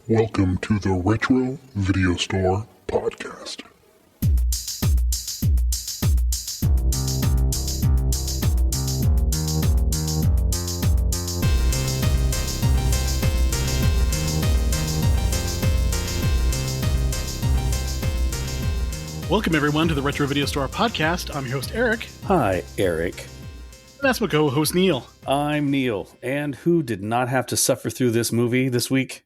Welcome to the Retro Video Store Podcast. Welcome, everyone, to the Retro Video Store Podcast. I'm your host, Eric. Hi, Eric. And that's my co-host, Neil. I'm Neil. And who did not have to suffer through this movie this week?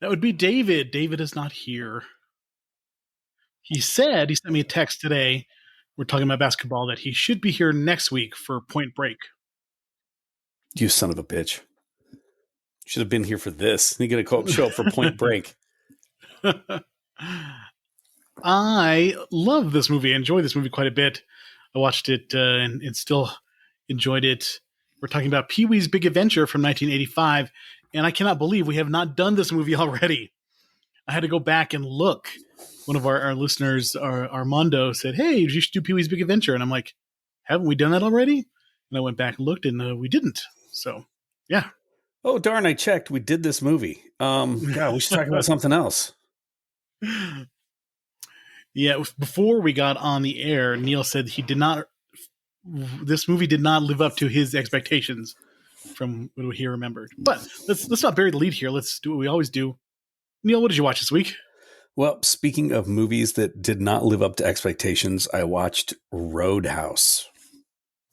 That would be David. David is not here. He sent me a text today. We're talking about basketball, that he should be here next week for Point Break. You son of a bitch. Should have been here for this. You're going to show up for Point Break. I love this movie. I enjoy this movie quite a bit. I watched it and still enjoyed it. We're talking about Pee-wee's Big Adventure from 1985, and I cannot believe we have not done this movie already. I had to go back and look. One of our listeners, Armando, said, "Hey, you should do Pee-wee's Big Adventure." And I'm like, haven't we done that already? And I went back and looked, and we didn't. So, yeah. Oh, darn, I checked. We did this movie. God, we should talk about something else. Yeah, before we got on the air, Neil said this movie did not live up to his expectations from what he remembered. But let's not bury the lead here. Let's do what we always do. Neil, what did you watch this week? Well, speaking of movies that did not live up to expectations, I watched Roadhouse.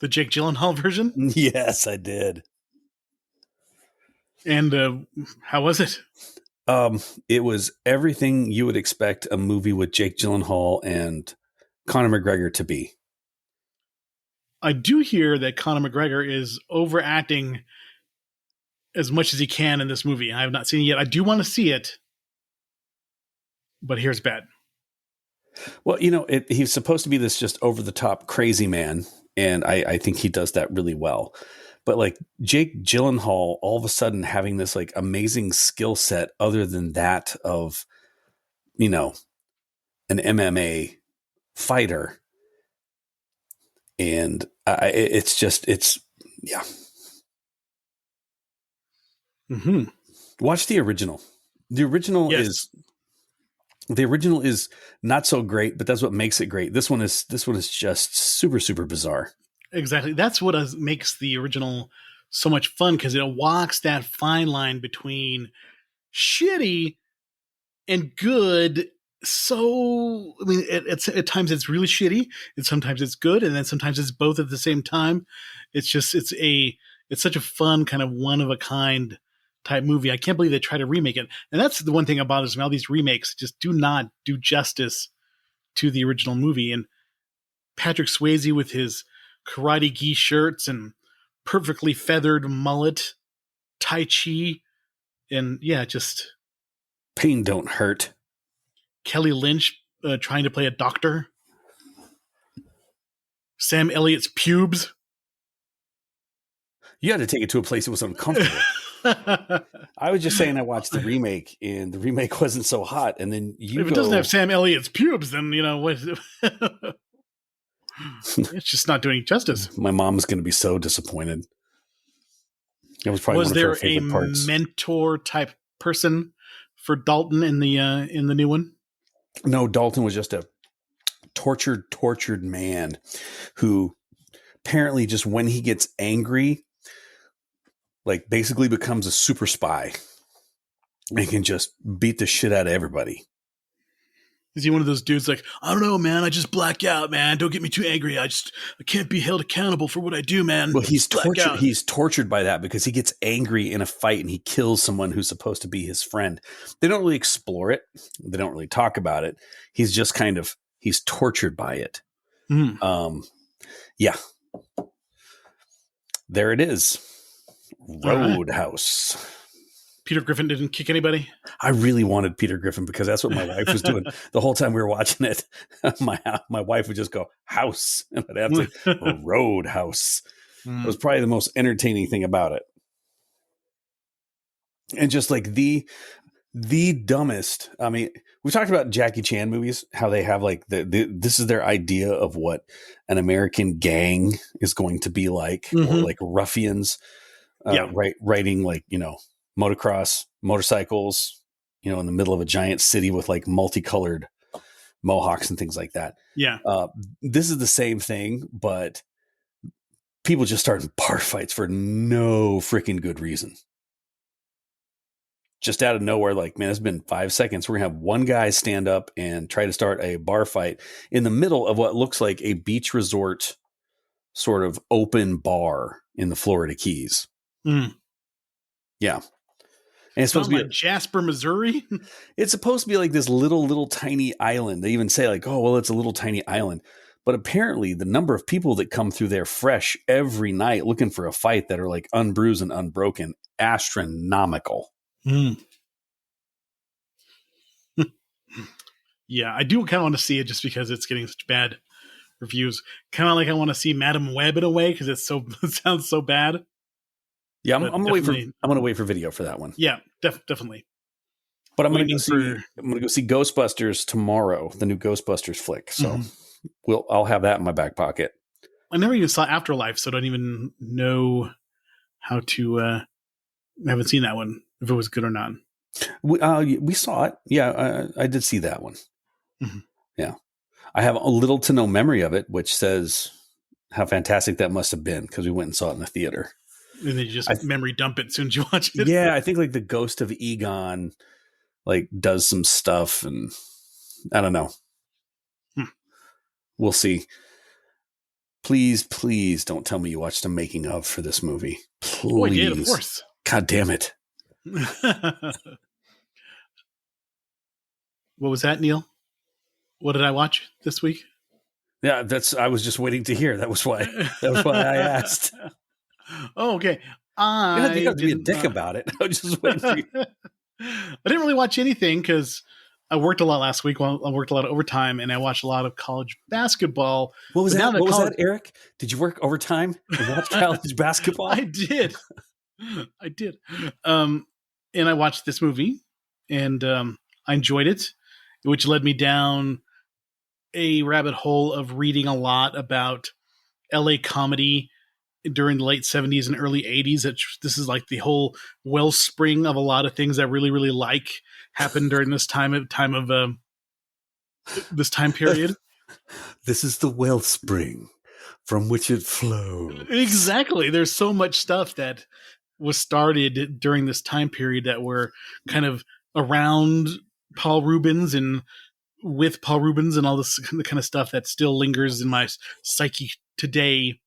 The Jake Gyllenhaal version? Yes, I did. And how was it? It was everything you would expect a movie with Jake Gyllenhaal and Conor McGregor to be. I do hear that Conor McGregor is overacting as much as he can in this movie. I have not seen it yet. I do want to see it, but here's bad. Well, he's supposed to be this just over-the-top crazy man, and I think he does that really well. But like Jake Gyllenhaal, all of a sudden having this like amazing skill set other than that of, an MMA fighter. And yeah. Mm-hmm. Watch the original. The original is not so great, but that's what makes it great. This one is just super, super bizarre. Exactly. That's what makes the original so much fun, because it walks that fine line between shitty and good. So, I mean, at times it's really shitty, and sometimes it's good, and then sometimes it's both at the same time. It's such a fun kind of one of a kind type movie. I can't believe they try to remake it, and that's the one thing that bothers me. All these remakes just do not do justice to the original movie. And Patrick Swayze with his karate gi shirts and perfectly feathered mullet, Tai Chi, and just pain don't hurt. Kelly Lynch trying to play a doctor. Sam Elliott's pubes. You had to take it to a place that was uncomfortable. I was just saying I watched the remake, and the remake wasn't so hot. And then if it doesn't have Sam Elliott's pubes, then what? It's just not doing justice. My mom's going to be so disappointed. It was probably was one of there her favorite parts. Mentor type person for Dalton in the new one? No, Dalton was just a tortured man who apparently just when he gets angry, like basically becomes a super spy and can just beat the shit out of everybody. Is he one of those dudes like, I don't know, man, I just black out, man. Don't get me too angry. I can't be held accountable for what I do, man. Well, he's tortured. He's tortured by that because he gets angry in a fight and he kills someone who's supposed to be his friend. They don't really explore it. They don't really talk about it. He's just he's tortured by it. Yeah. There it is. Roadhouse. Right. Peter Griffin didn't kick anybody? I really wanted Peter Griffin because that's what my wife was doing the whole time we were watching it. My wife would just go, house, and I'd have to Roadhouse. It was probably the most entertaining thing about it. And just like the dumbest. I mean, we talked about Jackie Chan movies, how they have like this is their idea of what an American gang is going to be like, or like ruffians, writing like, motocross, motorcycles, you know, in the middle of a giant city with like multicolored mohawks and things like that. Yeah. This is the same thing, but people just starting bar fights for no freaking good reason. Just out of nowhere, like, man, it's been 5 seconds. We're going to have one guy stand up and try to start a bar fight in the middle of what looks like a beach resort sort of open bar in the Florida Keys. Mm. Yeah. And it's supposed Sounds to be like Jasper, Missouri. it's supposed to be like this little tiny island. They even say like, oh, well, it's a little tiny island. But apparently the number of people that come through there fresh every night looking for a fight that are like unbruised and unbroken, astronomical. Mm. Yeah, I do kind of want to see it just because it's getting such bad reviews. Kind of like I want to see Madam Web in a way because it sounds so bad. Yeah, I'm gonna wait for video for that one. Yeah, definitely. But I'm gonna go see Ghostbusters tomorrow, the new Ghostbusters flick. So I'll have that in my back pocket. I never even saw Afterlife, so I don't even know how to. I haven't seen that one, if it was good or not. We saw it. Yeah, I did see that one. Mm-hmm. Yeah, I have a little to no memory of it, which says how fantastic that must have been because we went and saw it in the theater. And then you just memory dump it as soon as you watch it. Yeah, I think like the ghost of Egon like does some stuff, and I don't know. We'll see. Please don't tell me you watched a making of for this movie. Please. Oh, I did, of course. God damn it. What was that, Neil? What did I watch this week? Yeah, I was just waiting to hear. That was why I asked. Oh, okay. You don't have to be a dick about it. I was just waiting for you. I didn't really watch anything because I worked a lot last week. I worked a lot of overtime, and I watched a lot of college basketball. What was that? What was that, Eric? Did you work overtime and watch college basketball? I did. And I watched this movie, and I enjoyed it, which led me down a rabbit hole of reading a lot about LA comedy during the late 70s and early 80s. This is like the whole wellspring of a lot of things I really, really like happened during this time period. This is the wellspring from which it flows. Exactly. There's so much stuff that was started during this time period that were kind of around Paul Rubens and with Paul Rubens and all this kind of stuff that still lingers in my psyche today.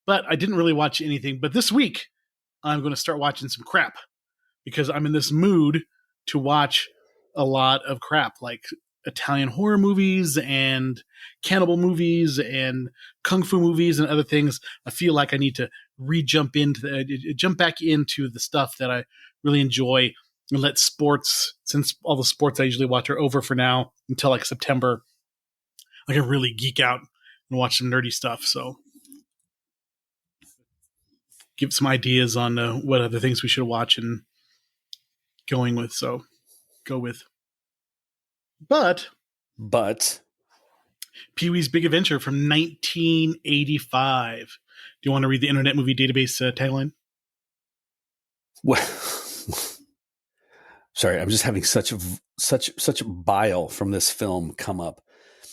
But I didn't really watch anything. But this week, I'm going to start watching some crap because I'm in this mood to watch a lot of crap, like Italian horror movies and cannibal movies and kung fu movies and other things. I feel like I need to jump back into the stuff that I really enjoy and let sports, since all the sports I usually watch are over for now until like September, I can really geek out and watch some nerdy stuff. So give some ideas on what other things we should watch and go with. But Pee-wee's Big Adventure from 1985. Do you want to read the Internet Movie Database tagline? Well, sorry, I'm just having such bile from this film come up.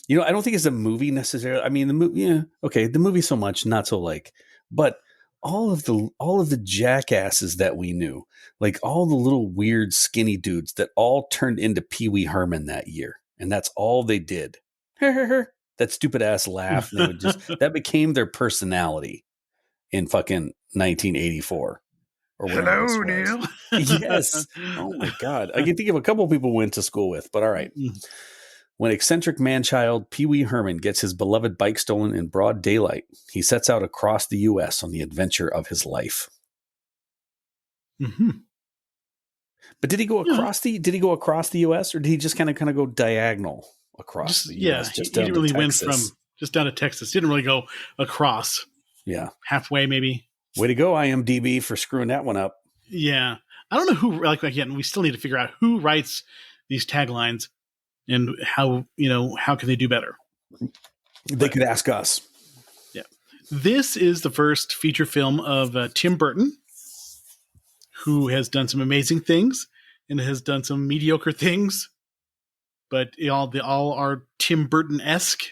You know, I don't think it's a movie necessarily. I mean, the movie, yeah, okay, the movie so much, not so like, but all of the jackasses that we knew, like all the little weird skinny dudes that all turned into Pee Wee Herman that year, and that's all they did. That stupid ass laugh, and they would that became their personality in fucking 1984. Or hello, Neil. Yes. Oh my God. I can think of a couple of people we went to school with, but all right. When eccentric man-child Pee Wee Herman gets his beloved bike stolen in broad daylight, he sets out across the U.S. on the adventure of his life. Mm-hmm. But did he go across the U.S. or did he just kind of go diagonal across the U.S.? Yeah, he didn't really went from just down to Texas. Didn't really go across. Yeah, halfway maybe. Way to go, IMDb, for screwing that one up. Yeah, I don't know who. Again, we still need to figure out who writes these taglines. And how can they do better? They could ask us. Yeah. This is the first feature film of Tim Burton, who has done some amazing things and has done some mediocre things, but they all are Tim Burton-esque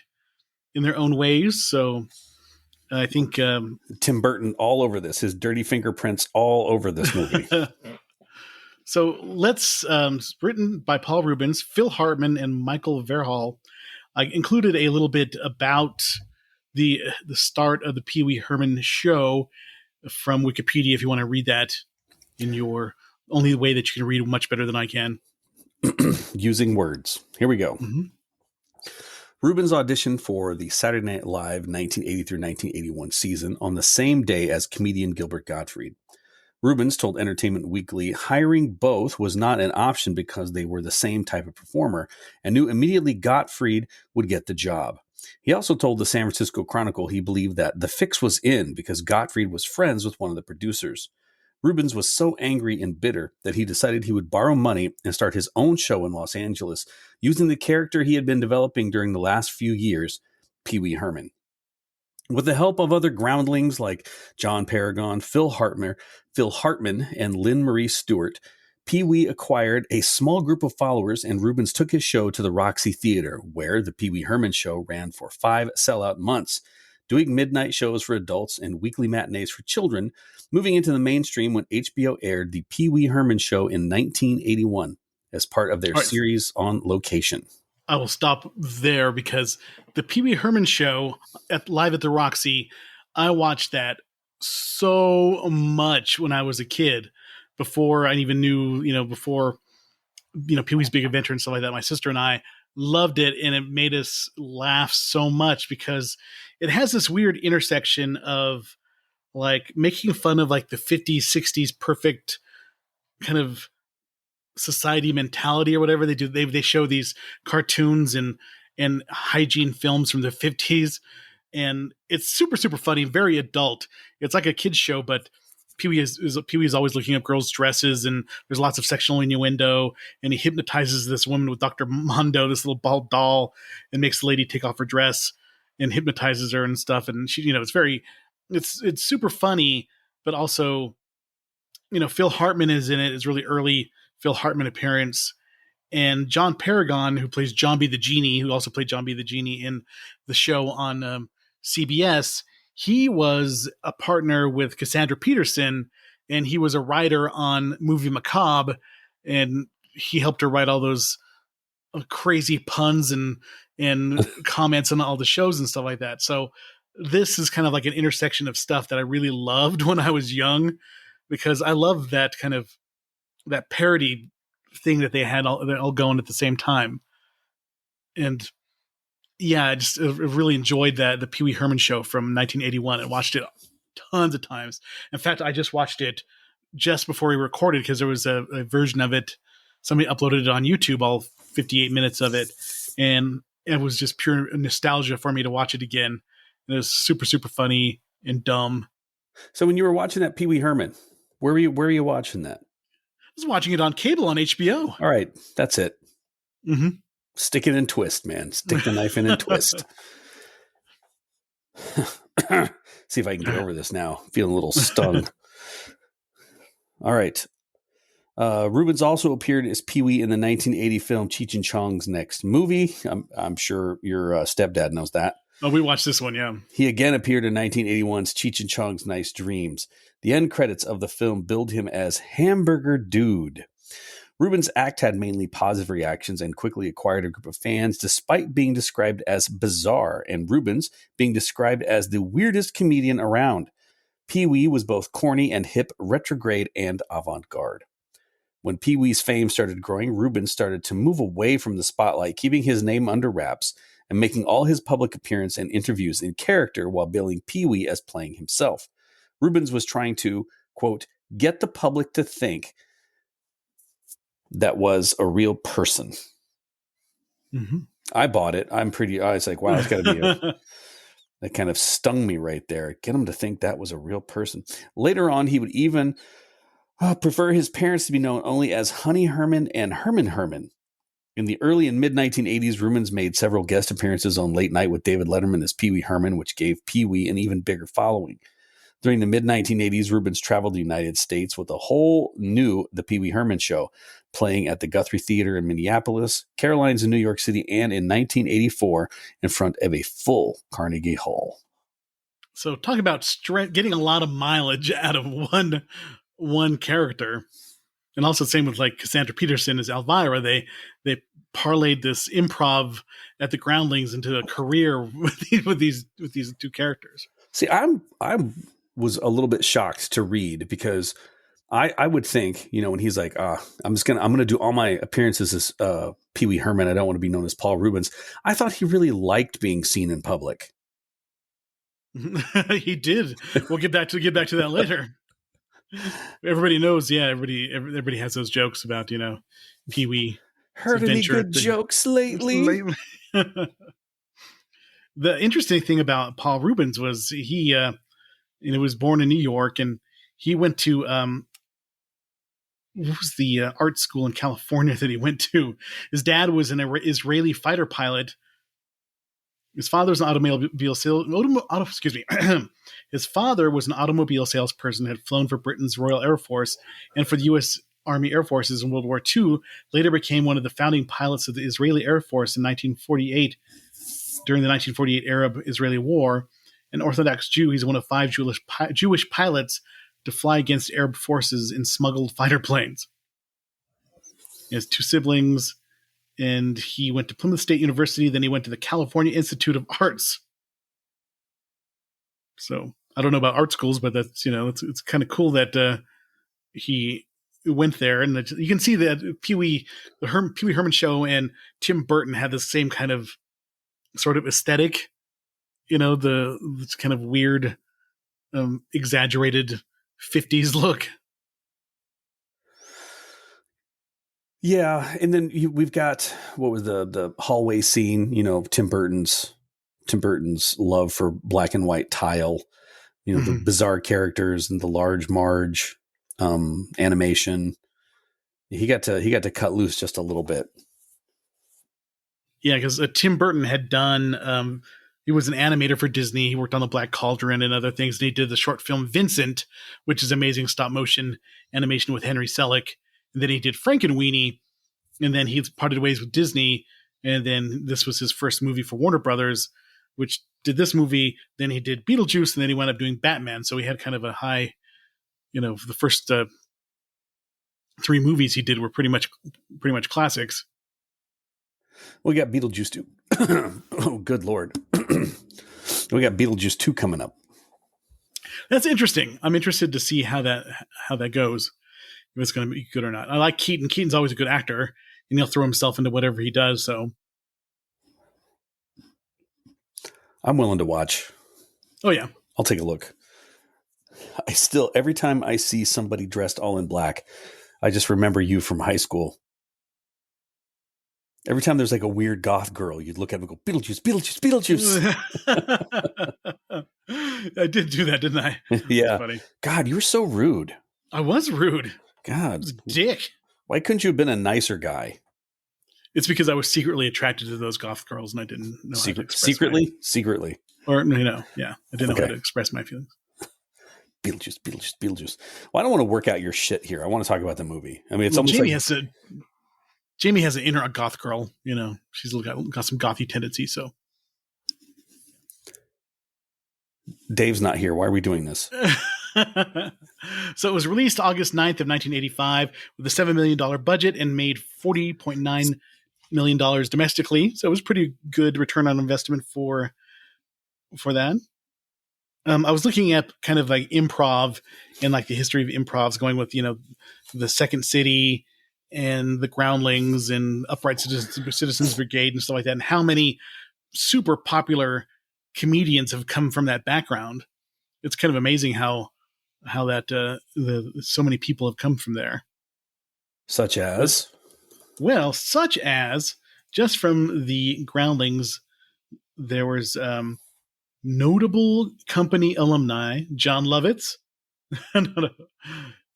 in their own ways. So I think Tim Burton all over this, his dirty fingerprints all over this movie. So let's written by Paul Reubens, Phil Hartman, and Michael Verhall. I included a little bit about the start of the Pee Wee Herman show from Wikipedia if you want to read that in your only way that you can read much better than I can. Using words. Here we go. Mm-hmm. Reubens auditioned for the Saturday Night Live 1980 through 1981 season on the same day as comedian Gilbert Gottfried. Reubens told Entertainment Weekly hiring both was not an option because they were the same type of performer and knew immediately Gottfried would get the job. He also told the San Francisco Chronicle he believed that the fix was in because Gottfried was friends with one of the producers. Reubens was so angry and bitter that he decided he would borrow money and start his own show in Los Angeles using the character he had been developing during the last few years, Pee Wee Herman. With the help of other groundlings like John Paragon, Phil Hartman, and Lynn Marie Stewart, Pee Wee acquired a small group of followers, and Reubens took his show to the Roxy Theater, where the Pee Wee Herman show ran for 5 sellout months, doing midnight shows for adults and weekly matinees for children, moving into the mainstream when HBO aired the Pee Wee Herman show in 1981 as part of their series on location. I will stop there because the Pee Wee Herman show live at the Roxy, I watched that so much when I was a kid before I even knew, Pee Wee's Big Adventure and stuff like that. My sister and I loved it, and it made us laugh so much because it has this weird intersection of like making fun of like the 50s, 60s perfect kind of society mentality or whatever they do. They show these cartoons and hygiene films from the 50s, and it's super, super funny, very adult. It's like a kid's show, but Pee Wee is always looking up girls' dresses, and there's lots of sexual innuendo, and he hypnotizes this woman with Dr. Mondo, this little bald doll, and makes the lady take off her dress and hypnotizes her and stuff. And she, it's super funny, but also, Phil Hartman is in it. It's really early Phil Hartman appearance, and John Paragon, who plays John B. the Genie, who also played John B. the Genie in the show on CBS. He was a partner with Cassandra Peterson, and he was a writer on Movie Macabre, and he helped her write all those crazy puns and comments on all the shows and stuff like that. So this is kind of like an intersection of stuff that I really loved when I was young, because I love that kind of that parody thing that they had all going at the same time. And yeah, I really enjoyed the Pee Wee Herman show from 1981 and watched it tons of times. In fact, I just watched it just before we recorded because there was a version of it. Somebody uploaded it on YouTube, all 58 minutes of it. And it was just pure nostalgia for me to watch it again. And it was super, super funny and dumb. So when you were watching that Pee Wee Herman, where were you watching that? I was watching it on cable on HBO. All right. That's it. Mm-hmm. Stick it in twist, man. Stick the knife in and twist. See if I can get over this now. Feeling a little stung. All right. Reubens also appeared as Pee Wee in the 1980 film Cheech and Chong's Next Movie. I'm sure your stepdad knows that. Oh, we watched this one, yeah. He again appeared in 1981's Cheech and Chong's Nice Dreams. The end credits of the film billed him as Hamburger Dude. Reubens' act had mainly positive reactions and quickly acquired a group of fans despite being described as bizarre and Reubens being described as the weirdest comedian around. Pee Wee was both corny and hip, retrograde, and avant-garde. When Pee Wee's fame started growing, Reubens started to move away from the spotlight, keeping his name under wraps and making all his public appearance and interviews in character while billing Pee Wee as playing himself. Reubens was trying to, quote, get the public to think that was a real person. Mm-hmm. I bought it. I was like, wow, it's got to be that kind of stung me right there. Get him to think that was a real person. Later on, he would even prefer his parents to be known only as Honey Herman and Herman Herman. In the early and mid-1980s, Reubens made several guest appearances on Late Night with David Letterman as Pee Wee Herman, which gave Pee Wee an even bigger following. During the mid-1980s, Rubens traveled the United States with a whole new The Pee Wee Herman Show, playing at the Guthrie Theater in Minneapolis, Caroline's in New York City, and in 1984 in front of a full Carnegie Hall. So talk about getting a lot of mileage out of one character. And also same with like Cassandra Peterson as Elvira. They parlayed this improv at the Groundlings into a career with these two characters. See, I was a little bit shocked to read because I would think, when he's like, I'm gonna do all my appearances as Pee Wee Herman. I don't want to be known as Paul Rubens. I thought he really liked being seen in public. He did. We'll get back to that later. Everybody knows, yeah. Everybody has those jokes about Pee Wee. Heard any good jokes lately? The interesting thing about Paul Rubens was he was born in New York, and he went to what was the art school in California that he went to. His dad was an Israeli fighter pilot. His father was an automobile His father was an automobile salesperson, had flown for Britain's Royal Air Force and for the U.S. Army Air Forces in World War II. Later became one of the founding pilots of the Israeli Air Force in 1948 during the 1948 Arab-Israeli War. An Orthodox Jew, he's one of 5 Jewish pilots to fly against Arab forces in smuggled fighter planes. He has 2 siblings. And he went to Plymouth State University. Then he went to the California Institute of Arts. So I don't know about art schools, but that's it's kind of cool that he went there. And you can see that Pee Wee Herman Show and Tim Burton had the same kind of sort of aesthetic. This kind of weird, exaggerated 50s look. Yeah, and then we've got what was the hallway scene? Tim Burton's love for black and white tile. The bizarre characters and the Large Marge animation. He got to cut loose just a little bit. Yeah, because Tim Burton had done. He was an animator for Disney. He worked on the Black Cauldron and other things. And he did the short film Vincent, which is amazing stop motion animation with Henry Selick. And then he did Frankenweenie, and then he parted ways with Disney. And then this was his first movie for Warner Brothers, which did this movie. Then he did Beetlejuice, and then he wound up doing Batman. So he had kind of a high, the first 3 movies he did were pretty much classics. We got Beetlejuice 2. Oh, good Lord. We got Beetlejuice 2 coming up. That's interesting. I'm interested to see how that goes. If it's going to be good or not. I like Keaton. Keaton's always a good actor, and he'll throw himself into whatever he does. So I'm willing to watch. Oh yeah, I'll take a look. Every time I see somebody dressed all in black, I just remember you from high school. Every time there's like a weird goth girl, you'd look at them and go, Beetlejuice, Beetlejuice, Beetlejuice. I did do that, didn't I? Yeah. Funny. God, you were so rude. I was rude. God. Dick. Why couldn't you have been a nicer guy? It's because I was secretly attracted to those goth girls and I didn't know how to express Secretly? Or, yeah. I didn't know how to express my feelings. Beetlejuice. Well, I don't want to work out your shit here. I want to talk about the movie. I mean, it's almost Jamie has an inner goth girl. She's got some gothy tendencies. So Dave's not here. Why are we doing this? So it was released August 9th of 1985 with a $7 million budget and made $40.9 million domestically. So it was pretty good return on investment for that. I was looking at kind of like improv and like the history of improvs, going with, the Second City and the Groundlings and Upright Citizens Brigade and stuff like that, and how many super popular comedians have come from that background. It's kind of amazing how that so many people have come from there. Such as just from the Groundlings, there was notable company alumni: John Lovitz,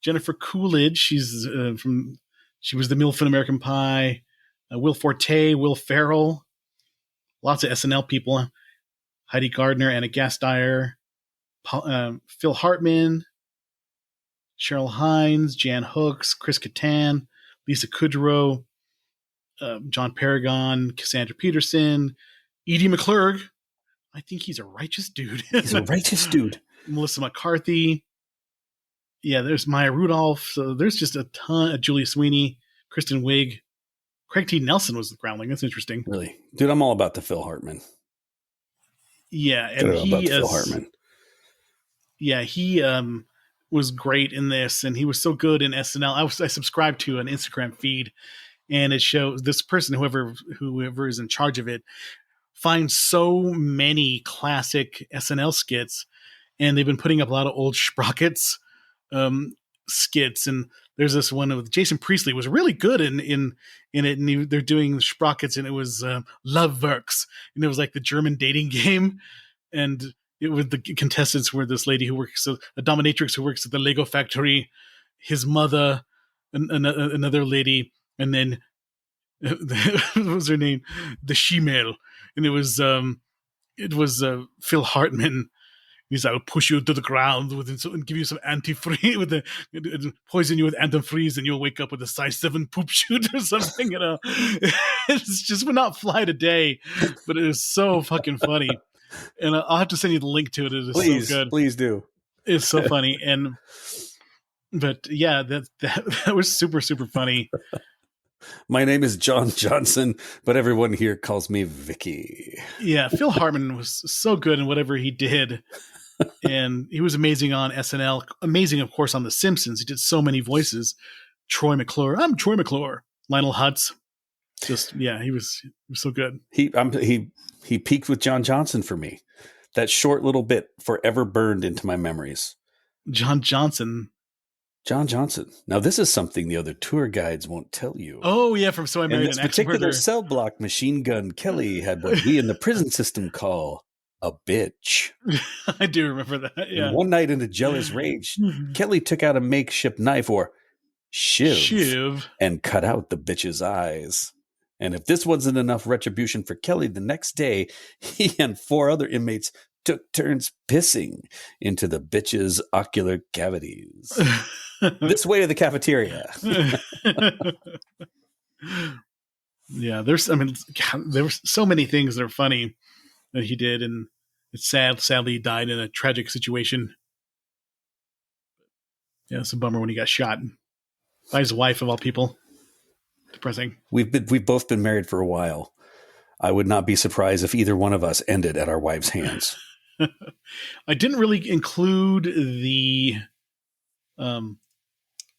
Jennifer Coolidge. She was the MILF in American Pie. Will Forte, Will Ferrell, lots of SNL people. Heidi Gardner, Anna Gasteyer, Phil Hartman, Cheryl Hines, Jan Hooks, Chris Kattan, Lisa Kudrow, John Paragon, Cassandra Peterson, Edie McClurg. I think he's a righteous dude. He's a righteous dude. Melissa McCarthy. Yeah, there's Maya Rudolph. So there's just a ton of Julia Sweeney, Kristen Wiig. Craig T. Nelson was the Groundling. That's interesting. Really? Dude, I'm all about the Phil Hartman. Yeah, and he Phil Hartman. Yeah, he was great in this, and he was so good in SNL. I subscribed to an Instagram feed, and it shows this person, whoever is in charge of it, finds so many classic SNL skits, and they've been putting up a lot of old Sprockets skits. And there's this one with Jason Priestley was really good in it, and they're doing Sprockets, and it was Love Works, and it was like the German dating game, and it was the contestants were this lady who works, a dominatrix who works at the Lego factory, his mother, another lady, and then what was her name? The Shemale, and it was Phil Hartman. He's I'll push you to the ground and give you some antifreeze poison you with antifreeze, and you'll wake up with a size 7 poop shoot or something. You know, it's just would not fly today, but it is so fucking funny. And I'll have to send you the link to it. It is so good. Please do. It's so funny. But yeah, that was super, super funny. My name is John Johnson, but everyone here calls me Vicky. Yeah, Phil Hartman was so good in whatever he did. And he was amazing on SNL. Amazing, of course, on The Simpsons. He did so many voices. Troy McClure. I'm Troy McClure. Lionel Hutz. Just, yeah, he was so good. He peaked with John Johnson for me. That short little bit forever burned into my memories. John Johnson. Now, this is something the other tour guides won't tell you. Oh, yeah, from So I Married an Axe Murderer. Particular cell block Machine Gun Kelly had what we in the prison system call a bitch. I do remember that, yeah. And one night in a jealous rage, Kelly took out a makeshift knife or shiv and cut out the bitch's eyes. And if this wasn't enough retribution for Kelly, the next day, he and 4 other inmates took turns pissing into the bitch's ocular cavities. This way to the cafeteria. Yeah, there were so many things that are funny that he did, and it's sad. Sadly, he died in a tragic situation. Yeah, it's a bummer when he got shot by his wife, of all people. Depressing. We've both been married for a while. I would not be surprised if either one of us ended at our wives' hands. I didn't really include the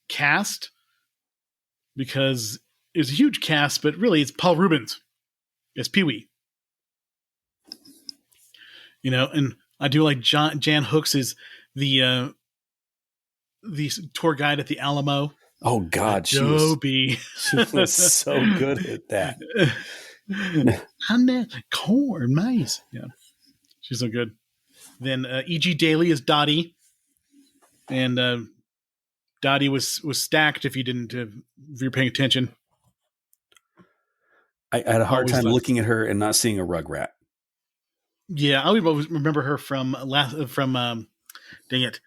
cast because it was a huge cast, but really it's Paul Reubens as Pee-wee. You know, and I do like Jan Hooks is the tour guide at the Alamo. Oh God, she was so good at that. Corn maze. Yeah, she's so good. Then E.G. Daily is Dottie, and Dottie was stacked. If you're paying attention, I had a hard time looking at her and not seeing a Rugrat. Yeah, I always remember her from dang it,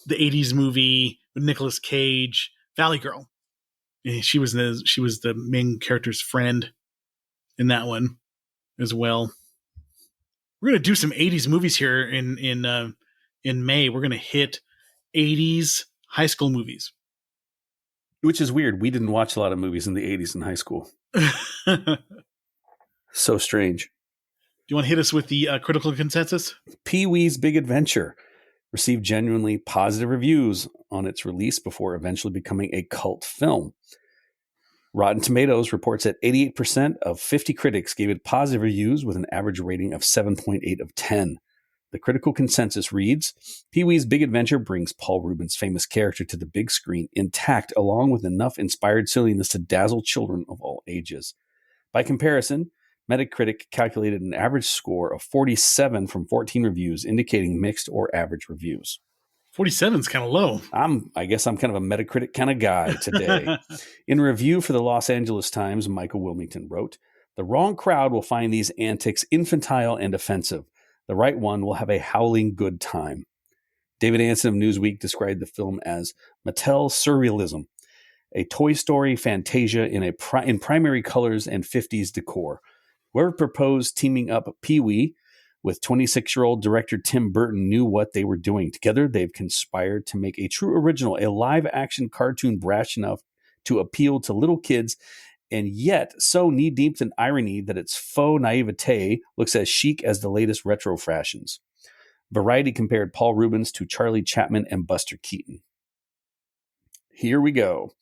the '80s movie with Nicolas Cage, Valley Girl. And she was the main character's friend in that one as well. We're gonna do some '80s movies here in May. We're gonna hit '80s high school movies, which is weird. We didn't watch a lot of movies in the '80s in high school. So strange. Do you want to hit us with the critical consensus? Pee-wee's Big Adventure received genuinely positive reviews on its release before eventually becoming a cult film. Rotten Tomatoes reports that 88% of 50 critics gave it positive reviews with an average rating of 7.8 of 10. The critical consensus reads, Pee-wee's Big Adventure brings Paul Reubens' famous character to the big screen intact, along with enough inspired silliness to dazzle children of all ages. By comparison, Metacritic calculated an average score of 47 from 14 reviews, indicating mixed or average reviews. 47 is kind of low. I guess I'm kind of a Metacritic kind of guy today. In a review for the Los Angeles Times, Michael Wilmington wrote, "The wrong crowd will find these antics infantile and offensive. The right one will have a howling good time." David Anson of Newsweek described the film as Mattel surrealism, a Toy Story Fantasia in primary colors and 50s decor. Whoever proposed teaming up Pee-wee with 26-year-old director Tim Burton knew what they were doing. Together, they've conspired to make a true original, a live-action cartoon brash enough to appeal to little kids, and yet so knee-deep in irony that its faux naivete looks as chic as the latest retro fashions. Variety compared Paul Rubens to Charlie Chaplin and Buster Keaton. Here we go.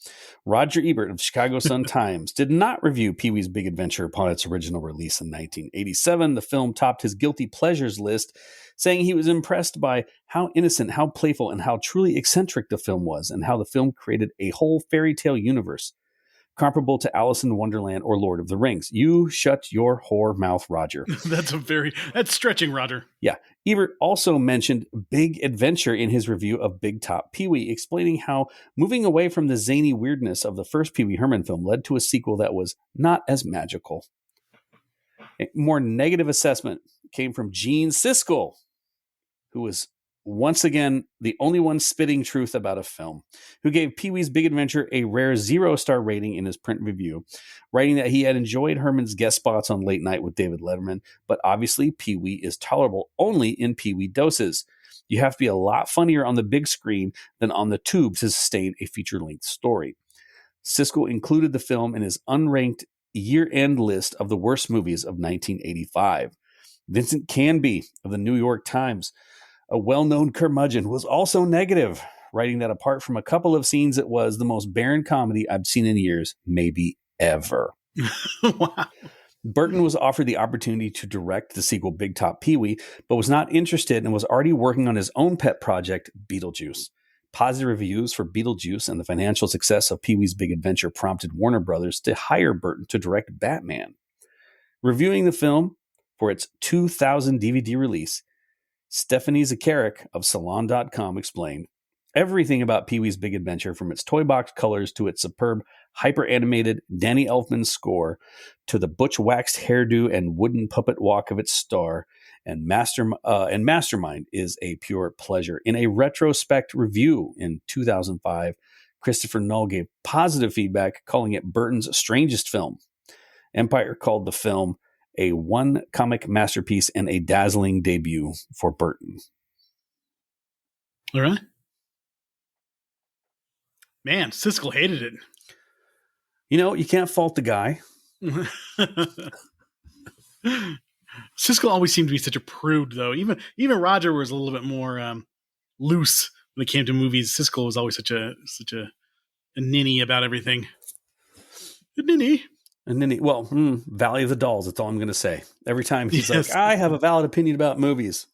Roger Ebert of Chicago Sun-Times did not review Pee-wee's Big Adventure upon its original release in 1987. The film topped his guilty pleasures list, saying he was impressed by how innocent, how playful, and how truly eccentric the film was, and how the film created a whole fairy tale universe, comparable to Alice in Wonderland or Lord of the Rings. You shut your whore mouth, Roger. That's stretching, Roger. Yeah. Ebert also mentioned Big Adventure in his review of Big Top Pee-wee, explaining how moving away from the zany weirdness of the first Pee Wee Herman film led to a sequel that was not as magical. A more negative assessment came from Gene Siskel, who was once again the only one spitting truth about a film, who gave Pee-wee's Big Adventure a rare 0-star rating in his print review, writing that he had enjoyed Herman's guest spots on Late Night with David Letterman, but obviously Pee-wee is tolerable only in Pee-wee doses. You have to be a lot funnier on the big screen than on the tube to sustain a feature-length story. Siskel included the film in his unranked year-end list of the worst movies of 1985. Vincent Canby of the New York Times, a well-known curmudgeon, was also negative, writing that apart from a couple of scenes, it was the most barren comedy I've seen in years, maybe ever. Wow. Burton was offered the opportunity to direct the sequel Big Top Pee-wee, but was not interested and was already working on his own pet project, Beetlejuice. Positive reviews for Beetlejuice and the financial success of Pee-wee's Big Adventure prompted Warner Brothers to hire Burton to direct Batman. Reviewing the film for its 2000 DVD release, Stephanie Zacharek of Salon.com explained, everything about Pee-wee's Big Adventure, from its toy box colors to its superb hyper-animated Danny Elfman score to the butch waxed hairdo and wooden puppet walk of its star and Mastermind, is a pure pleasure. In a retrospect review in 2005, Christopher Null gave positive feedback, calling it Burton's strangest film. Empire called the film a one-comic masterpiece and a dazzling debut for Burton. All right. Man, Siskel hated it. You know, you can't fault the guy. Siskel always seemed to be such a prude, though. Even Roger was a little bit more loose when it came to movies. Siskel was always such a ninny about everything. A ninny. Well, Valley of the Dolls, that's all I'm going to say. Every time he's like, I have a valid opinion about movies.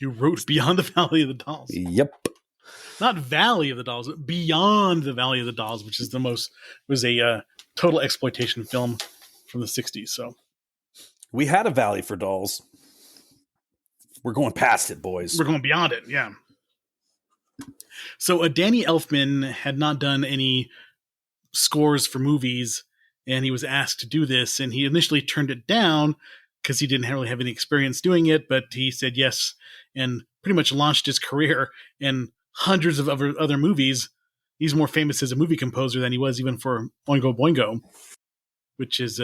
You wrote Beyond the Valley of the Dolls. Yep. Not Valley of the Dolls, Beyond the Valley of the Dolls, which is was a total exploitation film from the 60s. So we had a Valley for Dolls. We're going past it, boys. We're going beyond it, yeah. So Danny Elfman had not done any scores for movies, and he was asked to do this, and he initially turned it down because he didn't really have any experience doing it, but he said yes and pretty much launched his career in hundreds of other movies. He's more famous as a movie composer than he was even for Oingo Boingo, which is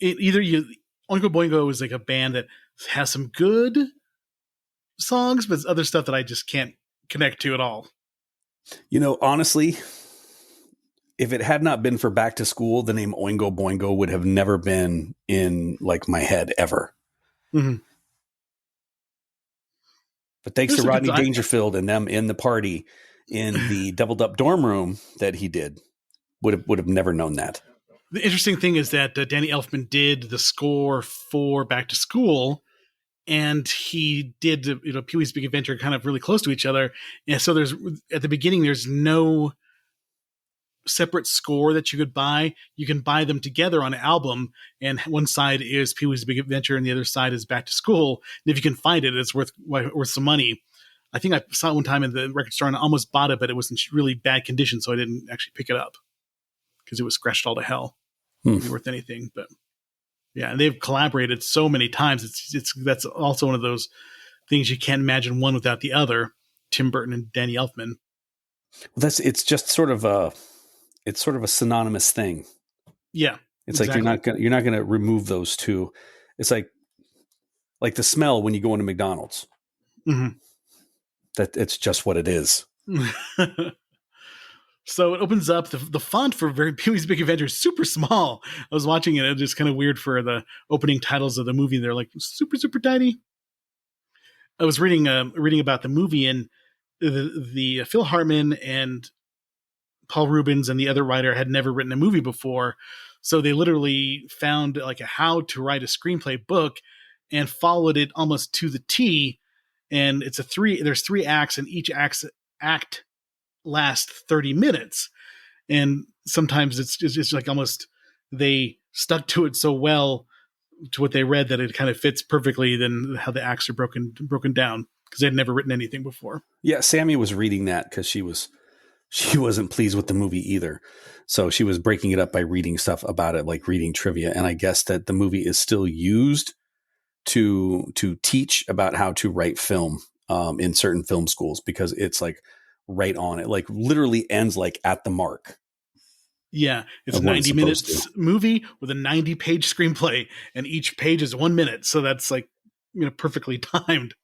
Oingo Boingo is like a band that has some good songs, but other stuff that I just can't connect to at all. You know, honestly, if it had not been for Back to School, the name Oingo Boingo would have never been in like my head ever. Mm-hmm. But thanks to Rodney Dangerfield and them in the party in the doubled up dorm room that he did, would have never known that. The interesting thing is that Danny Elfman did the score for Back to School, and he did Pee-wee's Big Adventure kind of really close to each other. And so at the beginning, there's no separate score that you could buy. You can buy them together on an album, and one side is Pee-wee's Big Adventure and the other side is Back to School. And if you can find it, it's worth some money. I think I saw it one time in the record store and I almost bought it, but it was in really bad condition, so I didn't actually pick it up because it was scratched all to hell. It wasn't worth anything. But yeah, and they've collaborated so many times. That's also one of those things you can't imagine one without the other. Tim Burton and Danny Elfman. Well, it's sort of a synonymous thing. Yeah, it's exactly. like you're not gonna remove those two. It's like the smell when you go into McDonald's. Mm-hmm. That it's just what it is. So it opens up. The font for Very Pee-wee's Big Adventure is super small. I was watching it. It's just kind of weird for the opening titles of the movie. They're like super, super tiny. I was reading about the movie, and the Phil Hartman and Paul Rubens and the other writer had never written a movie before. So they literally found like a how to write a screenplay book and followed it almost to the T. And there's 3 acts, and each act lasts 30 minutes. And sometimes it's like almost they stuck to it so well to what they read that it kind of fits perfectly than how the acts are broken down, because they'd never written anything before. Yeah, Sammy was reading that because she wasn't pleased with the movie either. So she was breaking it up by reading stuff about it, like reading trivia. And I guess that the movie is still used to teach about how to write film in certain film schools, because it's like right on it, like literally ends like at the mark. Yeah, it's a 90 minutes movie with a 90-page screenplay, and each page is 1 minute. So that's like, perfectly timed.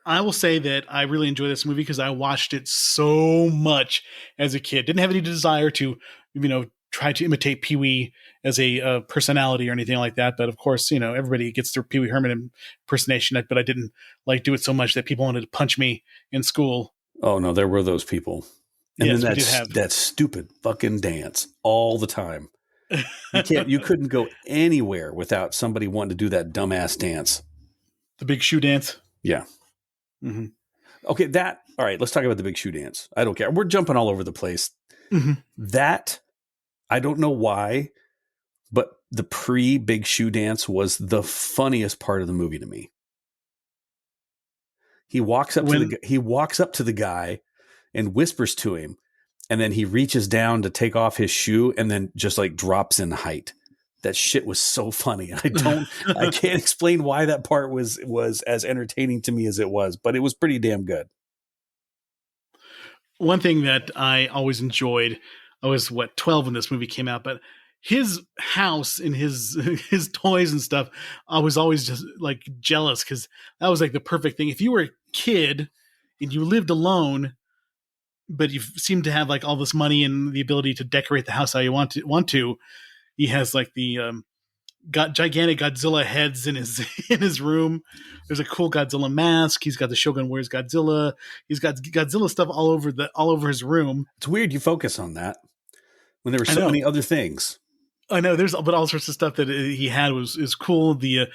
I will say that I really enjoy this movie because I watched it so much as a kid. Didn't have any desire to, try to imitate Pee-wee as a personality or anything like that. But of course, everybody gets their Pee-wee Herman impersonation, but I didn't do it so much that people wanted to punch me in school. Oh no, there were those people. And yes, then that stupid fucking dance all the time. You couldn't go anywhere without somebody wanting to do that dumbass dance. The big shoe dance. Yeah. Mm-hmm. Okay. All right. Let's talk about the big shoe dance. I don't care. We're jumping all over the place. Mm-hmm. That, I don't know why, but the pre-big shoe dance was the funniest part of the movie to me. He walks up to the guy and whispers to him, and then he reaches down to take off his shoe and then just like drops in height. That shit was so funny. I can't explain why that part was as entertaining to me as it was, but it was pretty damn good. One thing that I always enjoyed, I was 12 when this movie came out, but his house and his toys and stuff, I was always just like jealous, because that was like the perfect thing. If you were a kid and you lived alone, but you seem to have like all this money and the ability to decorate the house how you want to. He has like the gigantic Godzilla heads in his room. There's a cool Godzilla mask. He's got the Shogun Wears Godzilla. He's got Godzilla stuff all over his room. It's weird you focus on that when there were so many other things. I know but all sorts of stuff that he had is cool. The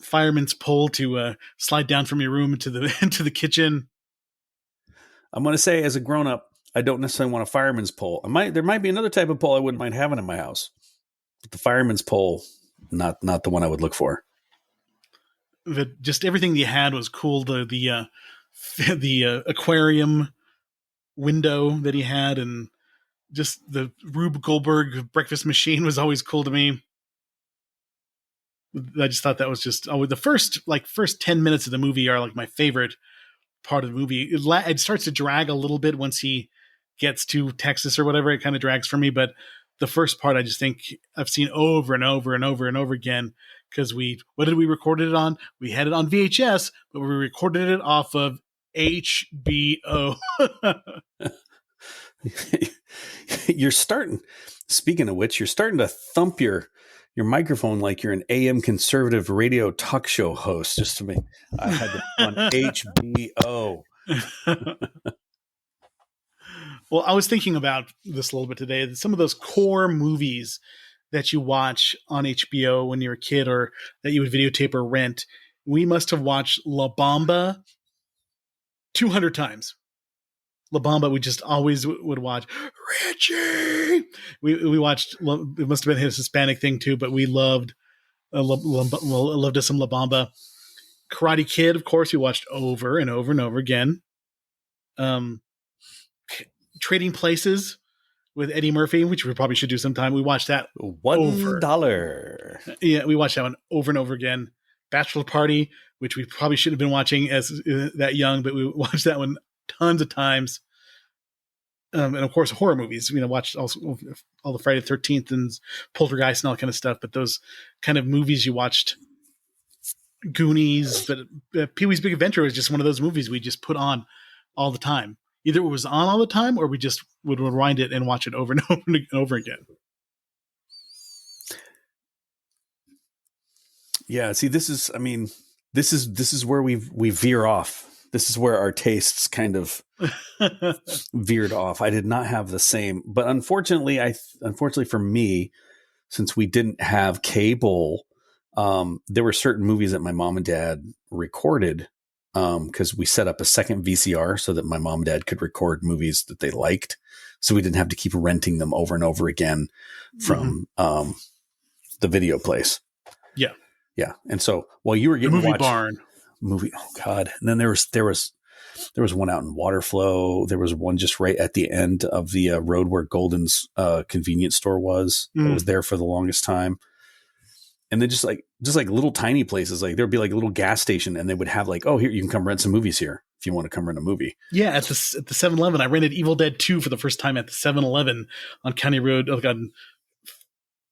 fireman's pole to slide down from your room into the kitchen. I'm going to say, as a grown-up, I don't necessarily want a fireman's pole. There might be another type of pole I wouldn't mind having in my house, but the fireman's pole, not the one I would look for. Just everything he had was cool. The aquarium window that he had, and just the Rube Goldberg breakfast machine was always cool to me. I just thought that was just the first 10 minutes of the movie are like my favorite part of the movie. It starts to drag a little bit once he gets to Texas or whatever. It kind of drags for me, but the first part I just think I've seen over and over and over and over again, because what did we record it on? We had it on VHS, but we recorded it off of HBO. Speaking of which, you're starting to thump your microphone like you're an AM conservative radio talk show host. Just to me, I had it on HBO. Well, I was thinking about this a little bit today. Some of those core movies that you watch on HBO when you're a kid, or that you would videotape or rent, we must have watched La Bamba 200 times. La Bamba, we just always would watch. Richie! We watched, it must have been his Hispanic thing too, but we loved loved us some La Bamba. Karate Kid, of course, we watched over and over and over again. Trading Places with Eddie Murphy, which we probably should do sometime. We watched that $1. Yeah, we watched that one over and over again. Bachelor Party, which we probably shouldn't have been watching as that young, but we watched that one tons of times. And of course, horror movies. Watched also all the Friday the 13th and Poltergeist and all that kind of stuff. But those kind of movies you watched, Goonies, but Pee-wee's Big Adventure was just one of those movies we just put on all the time. Either it was on all the time, or we just would rewind it and watch it over and over and over again. Yeah. See, this is where we veer off. This is where our tastes kind of veered off. I did not have the same, but unfortunately for me, since we didn't have cable, there were certain movies that my mom and dad recorded, because we set up a second VCR so that my mom and dad could record movies that they liked. So we didn't have to keep renting them over and over again from the video place. Yeah. Yeah. And so while you were getting the movie barn, oh God. And then there was one out in Waterflow. There was one just right at the end of the road where Golden's convenience store was. It was there for the longest time. And then just like little tiny places, like there'd be like a little gas station, and they would have like, oh, here, you can come rent some movies here if you want to come rent a movie. Yeah, at the 7-Eleven, I rented Evil Dead 2 for the first time at the 7-Eleven on County Road. Oh God,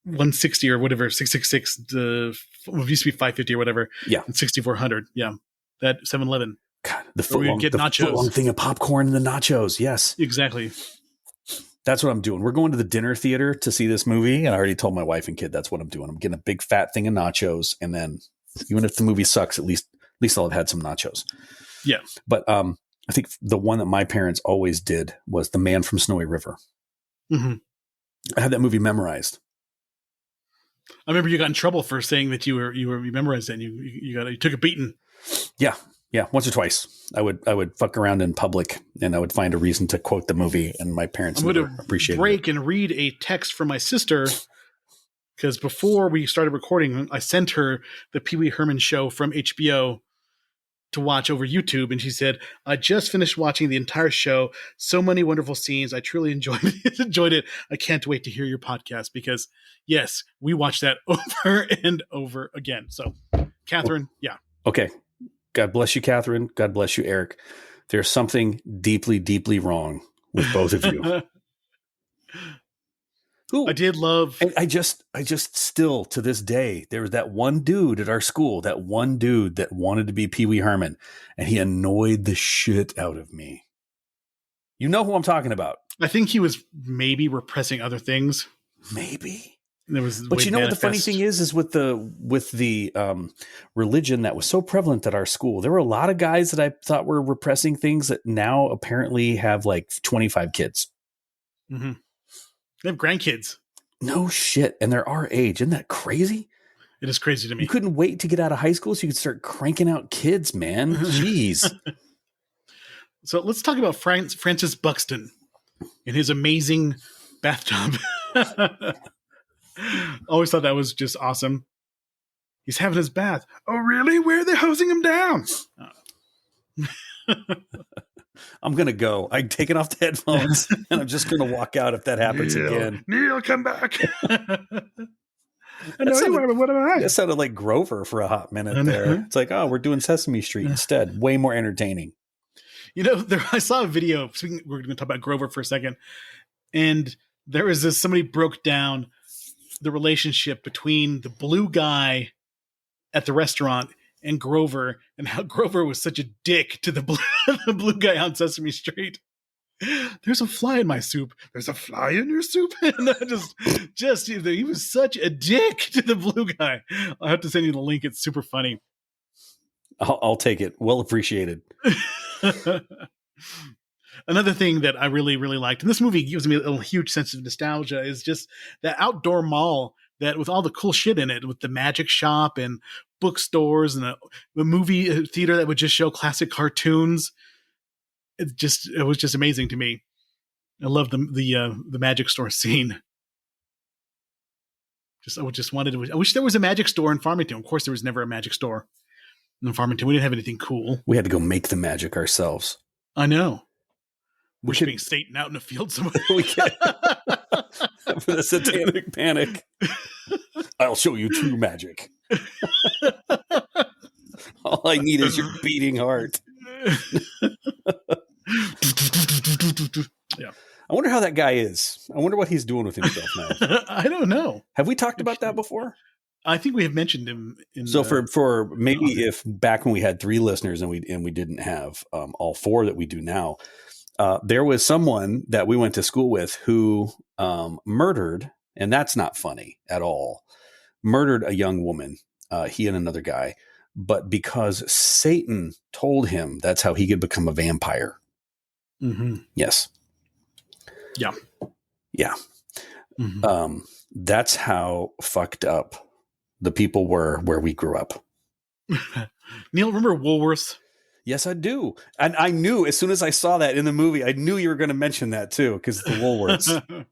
160 or whatever, 666. It used to be 550 or whatever. Yeah, and 6400. Yeah, that 7-Eleven. God, the foot-long thing of popcorn and the nachos. Yes, exactly. That's what I'm doing. We're going to the dinner theater to see this movie, and I already told my wife and kid that's what I'm doing. I'm getting a big fat thing of nachos, and then even if the movie sucks, at least I'll have had some nachos. Yeah. But I think the one that my parents always did was The Man from Snowy River. Mm-hmm. I had that movie memorized. I remember you got in trouble for saying that you memorized it, and you took a beating. Yeah. Yeah, once or twice. I would fuck around in public, and I would find a reason to quote the movie, and my parents would appreciate it. Break and read a text from my sister, because before we started recording, I sent her the Pee Wee Herman show from HBO to watch over YouTube, and she said, "I just finished watching the entire show. So many wonderful scenes. I truly enjoyed it. I can't wait to hear your podcast," because yes, we watched that over and over again. So, Catherine, yeah, okay. God bless you, Catherine. God bless you, Eric. There's something deeply, deeply wrong with both of you. Ooh, I did love. I just still to this day, there was that one dude at our school, that one dude that wanted to be Pee Wee Herman, and he annoyed the shit out of me. You know who I'm talking about. I think he was maybe repressing other things. Maybe. But you know what the funny thing is with the religion that was so prevalent at our school, there were a lot of guys that I thought were repressing things that now apparently have like 25 kids. Mm-hmm. They have grandkids. No shit. And they're our age. Isn't that crazy? It is crazy to me. You couldn't wait to get out of high school so you could start cranking out kids, man. Jeez. So let's talk about Francis Buxton and his amazing bathtub. Always thought that was just awesome. He's having his bath. Oh, really? Where are they hosing him down? I'm going to go. I'm taking off the headphones and I'm just going to walk out if that happens again. Neil, come back. I know you are, but what am I? That sounded like Grover for a hot minute there. It's like, oh, we're doing Sesame Street instead. Way more entertaining. You know, I saw a video. We're going to talk about Grover for a second. And there was this, somebody broke down the relationship between the blue guy at the restaurant and Grover, and how Grover was such a dick to the blue guy on Sesame Street. There's a fly in my soup. There's a fly in your soup? And just he was such a dick to the blue guy. I'll have to send you the link. It's super funny. I'll take it. Well appreciated. Another thing that I really, really liked, and this movie gives me a huge sense of nostalgia, is just that outdoor mall that with all the cool shit in it, with the magic shop and bookstores and a movie theater that would just show classic cartoons. It was just amazing to me. I love the magic store scene. I wish there was a magic store in Farmington. Of course, there was never a magic store in Farmington. We didn't have anything cool. We had to go make the magic ourselves. I know. We're being Satan out in the field somewhere. We can. For the satanic panic. I'll show you true magic. All I need is your beating heart. Yeah. I wonder how that guy is. I wonder what he's doing with himself now. I don't know. Have we talked about that before? I think we have mentioned him. So for maybe if back when we had 3 listeners and we didn't have all 4 that we do now, there was someone that we went to school with who murdered, and that's not funny at all, murdered a young woman, he and another guy, but because Satan told him that's how he could become a vampire. Mm-hmm. Yes. Yeah. Yeah. Mm-hmm. That's how fucked up the people were where we grew up. Neil, remember Woolworths? Yes, I do. And I knew as soon as I saw that in the movie, I knew you were going to mention that too, because the Woolworths.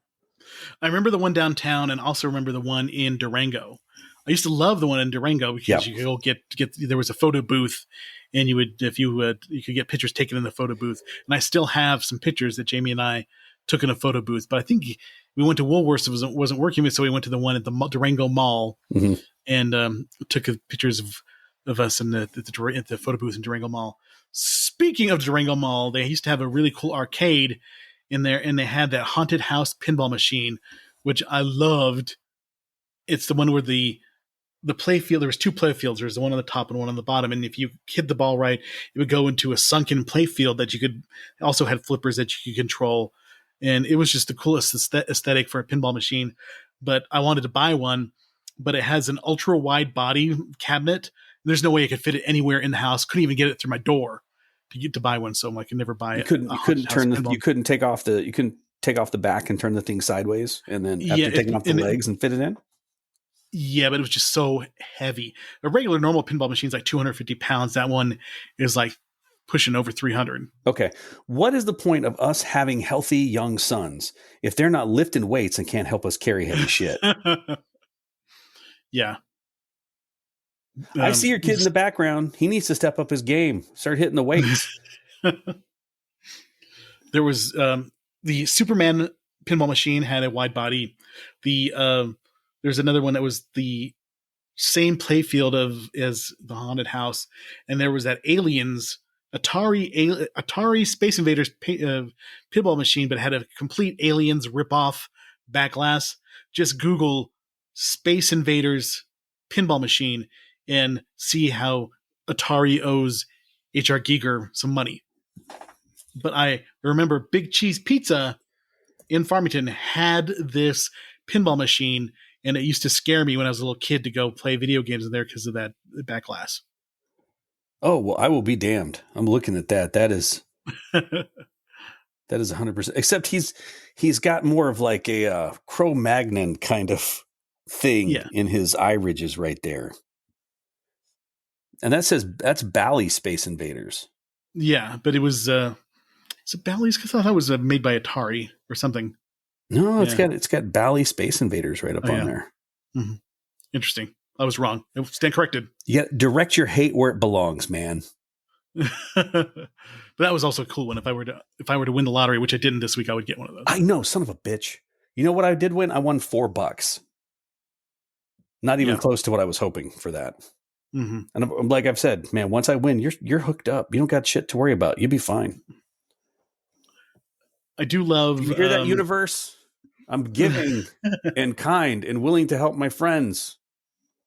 I remember the one downtown and also remember the one in Durango. I used to love the one in Durango because you could go get there was a photo booth and you could get pictures taken in the photo booth. And I still have some pictures that Jamie and I took in a photo booth, but I think we went to Woolworths. It wasn't working, so we went to the one at the Durango Mall and took pictures of us in the photo booth in Durango Mall. Speaking of Durango Mall, they used to have a really cool arcade in there, and they had that haunted house pinball machine, which I loved. It's the one where the play field, there was 2 play fields. There was the one on the top and one on the bottom. And if you hit the ball right, it would go into a sunken play field that you could also had flippers that you could control. And it was just the coolest aesthetic for a pinball machine. But I wanted to buy one, but it has an ultra wide body cabinet. There's no way I could fit it anywhere in the house. Couldn't even get it through my door to buy one. So I could never buy it. You couldn't take off the back and turn the thing sideways. And then after taking off the legs and fit it in. Yeah, but it was just so heavy. A regular normal pinball machine is like 250 pounds. That one is like pushing over 300. Okay. What is the point of us having healthy young sons if they're not lifting weights and can't help us carry heavy shit? Yeah. I see your kid in the background. He needs to step up his game. Start hitting the weights. There was the Superman pinball machine had a wide body. There's another one that was the same playfield as the haunted house, and there was that Aliens Atari Space Invaders pinball machine, but it had a complete Aliens ripoff back glass. Just Google Space Invaders pinball machine and see how Atari owes H.R. Giger some money. But I remember Big Cheese Pizza in Farmington had this pinball machine, and it used to scare me when I was a little kid to go play video games in there because of that back glass. Oh, well, I will be damned. I'm looking at that. That is 100%. Except he's got more of like a Cro-Magnon kind of thing in his eye ridges right there. And that's Bally Space Invaders. Yeah, but it was is it Bally's? Because I thought it was made by Atari or something. No, it's got Bally Space Invaders right up on there. Mm-hmm. Interesting. I was wrong. I stand corrected. Yeah, direct your hate where it belongs, man. But that was also a cool one. If I were to win the lottery, which I didn't this week, I would get one of those. I know, son of a bitch. You know what I did win? I won $4. Not even close to what I was hoping for that. Mm-hmm. And like I've said, man, once I win, you're hooked up. You don't got shit to worry about. You'll be fine. I do love. You hear that, universe? I'm giving and kind and willing to help my friends.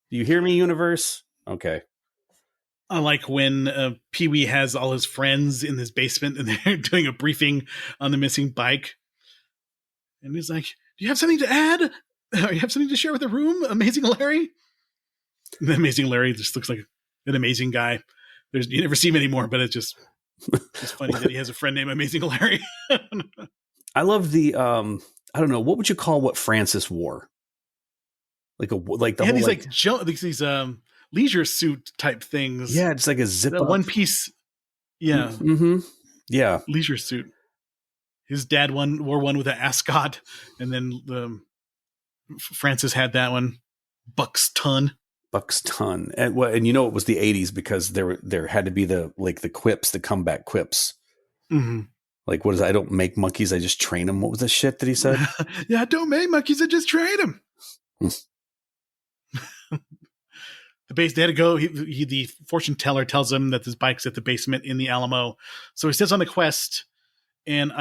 Do you hear me, universe? Okay. I like when Pee-wee has all his friends in his basement and they're doing a briefing on the missing bike. And he's like, do you have something to add? Or you have something to share with the room, Amazing Larry? And the Amazing Larry just looks like an amazing guy. You never see him anymore, but it's just funny that he has a friend named Amazing Larry. I love the, I don't know, what would you call what Francis wore? These leisure suit type things. Yeah, it's like a zip up. One piece. Yeah. Mm-hmm. Yeah. Leisure suit. His dad wore one with an ascot, and then Francis had that one. Bucks ton. And you know it was the 80s because there had to be the quips, the comeback quips. Mm-hmm. Like, what is I don't make monkeys, I just train them. What was the shit that he said? Yeah, I don't make monkeys, I just train them. The the base. They had to go. The fortune teller tells him that this bike's at the basement in the Alamo. So he sets on the quest, and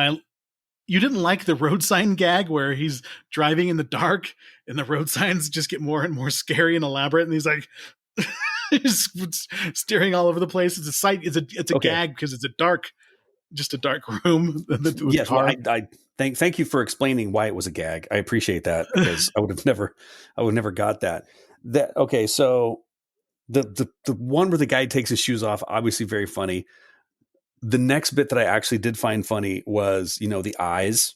you didn't like the road sign gag where he's driving in the dark and the road signs just get more and more scary and elaborate, and he's like he's staring all over the place. It's a sight. It's a gag because it's just a dark room. Yes, well, I thank you for explaining why it was a gag. I appreciate that because I would never got that. Okay, so the one where the guy takes his shoes off, obviously very funny. The next bit that I actually did find funny was, the eyes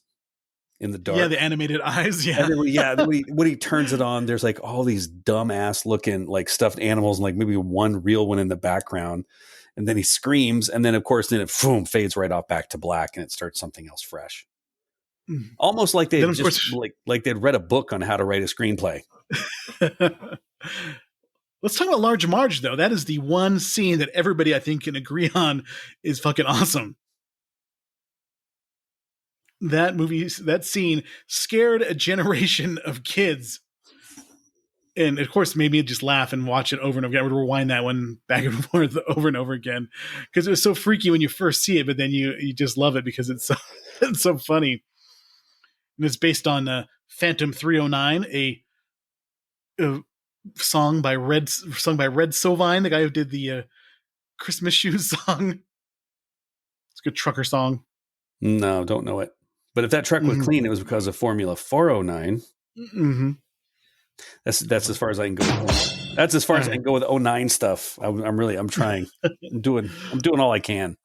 in the dark. Yeah, the animated eyes. Yeah. And when he turns it on, there's like all these dumbass looking like stuffed animals and like maybe one real one in the background. And then he screams. And then of course, it fades right off back to black and it starts something else fresh. Almost like they just like they'd read a book on how to write a screenplay. Let's talk about Large Marge, though. That is the one scene that everybody, I think, can agree on is fucking awesome. That scene scared a generation of kids. And, of course, made me just laugh and watch it over and over again. I would rewind that one back and forth over and over again because it was so freaky when you first see it, but then you just love it because it's so funny. And it's based on Phantom 309, a song by Red Sovine, the guy who did the Christmas Shoes song. It's a good trucker song. No, don't know it. But if that truck was clean, it was because of Formula 409. Mm-hmm. That's as far as I can go. That's as far as I can go with 09 stuff. I'm trying. I'm doing all I can.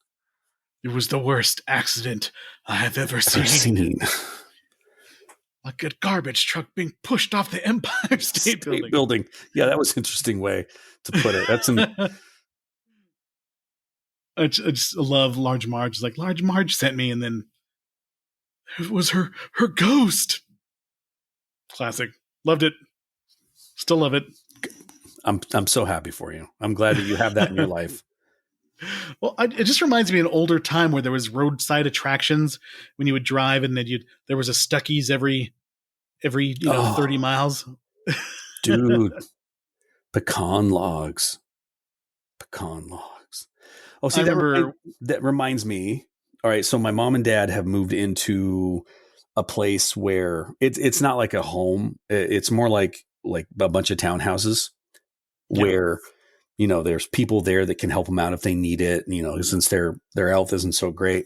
It was the worst accident I have ever seen. Like a garbage truck being pushed off the Empire State Building. Yeah, that was an interesting way to put it. That's I just love Large Marge. It's like Large Marge sent me, and then it was her ghost. Classic. Loved it. Still love it. I'm so happy for you. I'm glad that you have that in your life. Well, it just reminds me of an older time where there was roadside attractions when you would drive, and then there was a Stuckey's every 30 miles. Dude, pecan logs. Oh, see, that reminds me. All right, so my mom and dad have moved into a place where it's not like a home. It's more like a bunch of townhouses where. There's people there that can help them out if they need it, since their health isn't so great.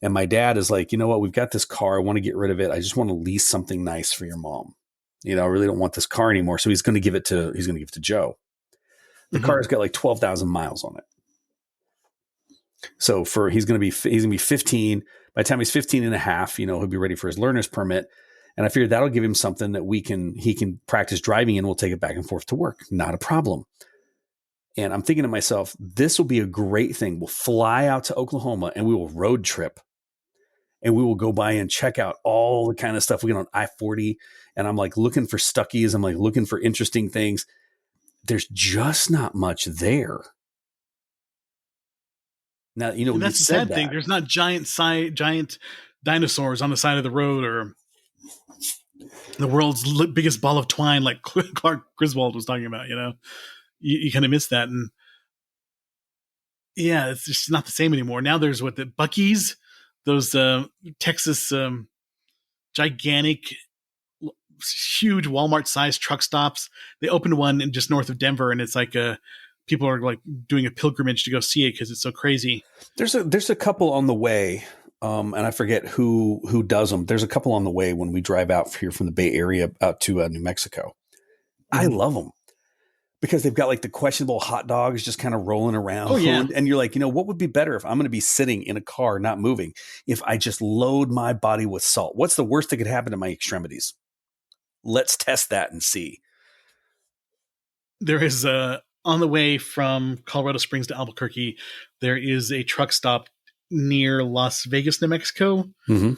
And my dad is like, you know what, we've got this car. I want to get rid of it. I just want to lease something nice for your mom. I really don't want this car anymore. So he's going to give it to Joe. The car's got like 12,000 miles on it. So he's going to be 15. By the time he's 15 and a half, he'll be ready for his learner's permit. And I figured that'll give him something that he can practice driving and we'll take it back and forth to work. Not a problem. And I'm thinking to myself, this will be a great thing. We'll fly out to Oklahoma and we will road trip and we will go by and check out all the kind of stuff. We get on I-40 and I'm like looking for Stuckey's. I'm like looking for interesting things. There's just not much there. Now, and that's the sad thing. There's not giant dinosaurs on the side of the road or the world's biggest ball of twine like Clark Griswold was talking about, You kind of miss that. And yeah, it's just not the same anymore. Now there's the Buc-ee's, those Texas gigantic, huge Walmart sized truck stops. They opened one in just north of Denver and it's like people are like doing a pilgrimage to go see it because it's so crazy. There's a couple on the way. And I forget who does them. There's a couple on the way when we drive out here from the Bay Area out to New Mexico. I love them. Because they've got like the questionable hot dogs just kind of rolling around. Oh, yeah. And you're like, what would be better if I'm going to be sitting in a car, not moving, if I just load my body with salt? What's the worst that could happen to my extremities? Let's test that and see. There is on the way from Colorado Springs to Albuquerque, there is a truck stop near Las Vegas, New Mexico. Mm-hmm.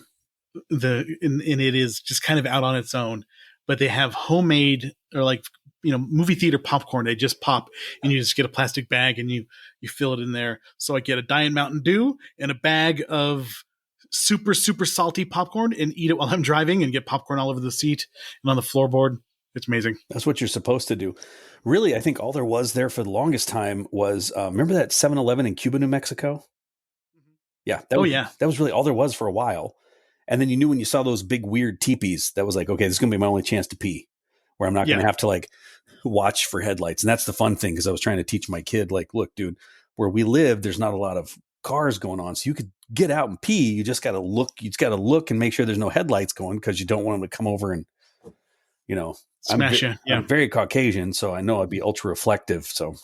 And it is just kind of out on its own, but they have homemade or like, movie theater popcorn. They just pop and you just get a plastic bag and you fill it in there. So I get a Diet Mountain Dew and a bag of super, super salty popcorn and eat it while I'm driving and get popcorn all over the seat and on the floorboard. It's amazing. That's what you're supposed to do. Really, I think all there was there for the longest time was remember that 7-Eleven in Cuba, New Mexico? Yeah, that was really all there was for a while. And then you knew when you saw those big weird teepees, that was like, okay, this is going to be my only chance to pee, where I'm not going to have to like watch for headlights. And that's the fun thing, because I was trying to teach my kid, like, look, dude, where we live, there's not a lot of cars going on, so you could get out and pee. You just got to look. You just got to look and make sure there's no headlights going, because you don't want them to come over and, you know, smash you. Yeah. I'm very Caucasian, so I know I'd be ultra reflective. So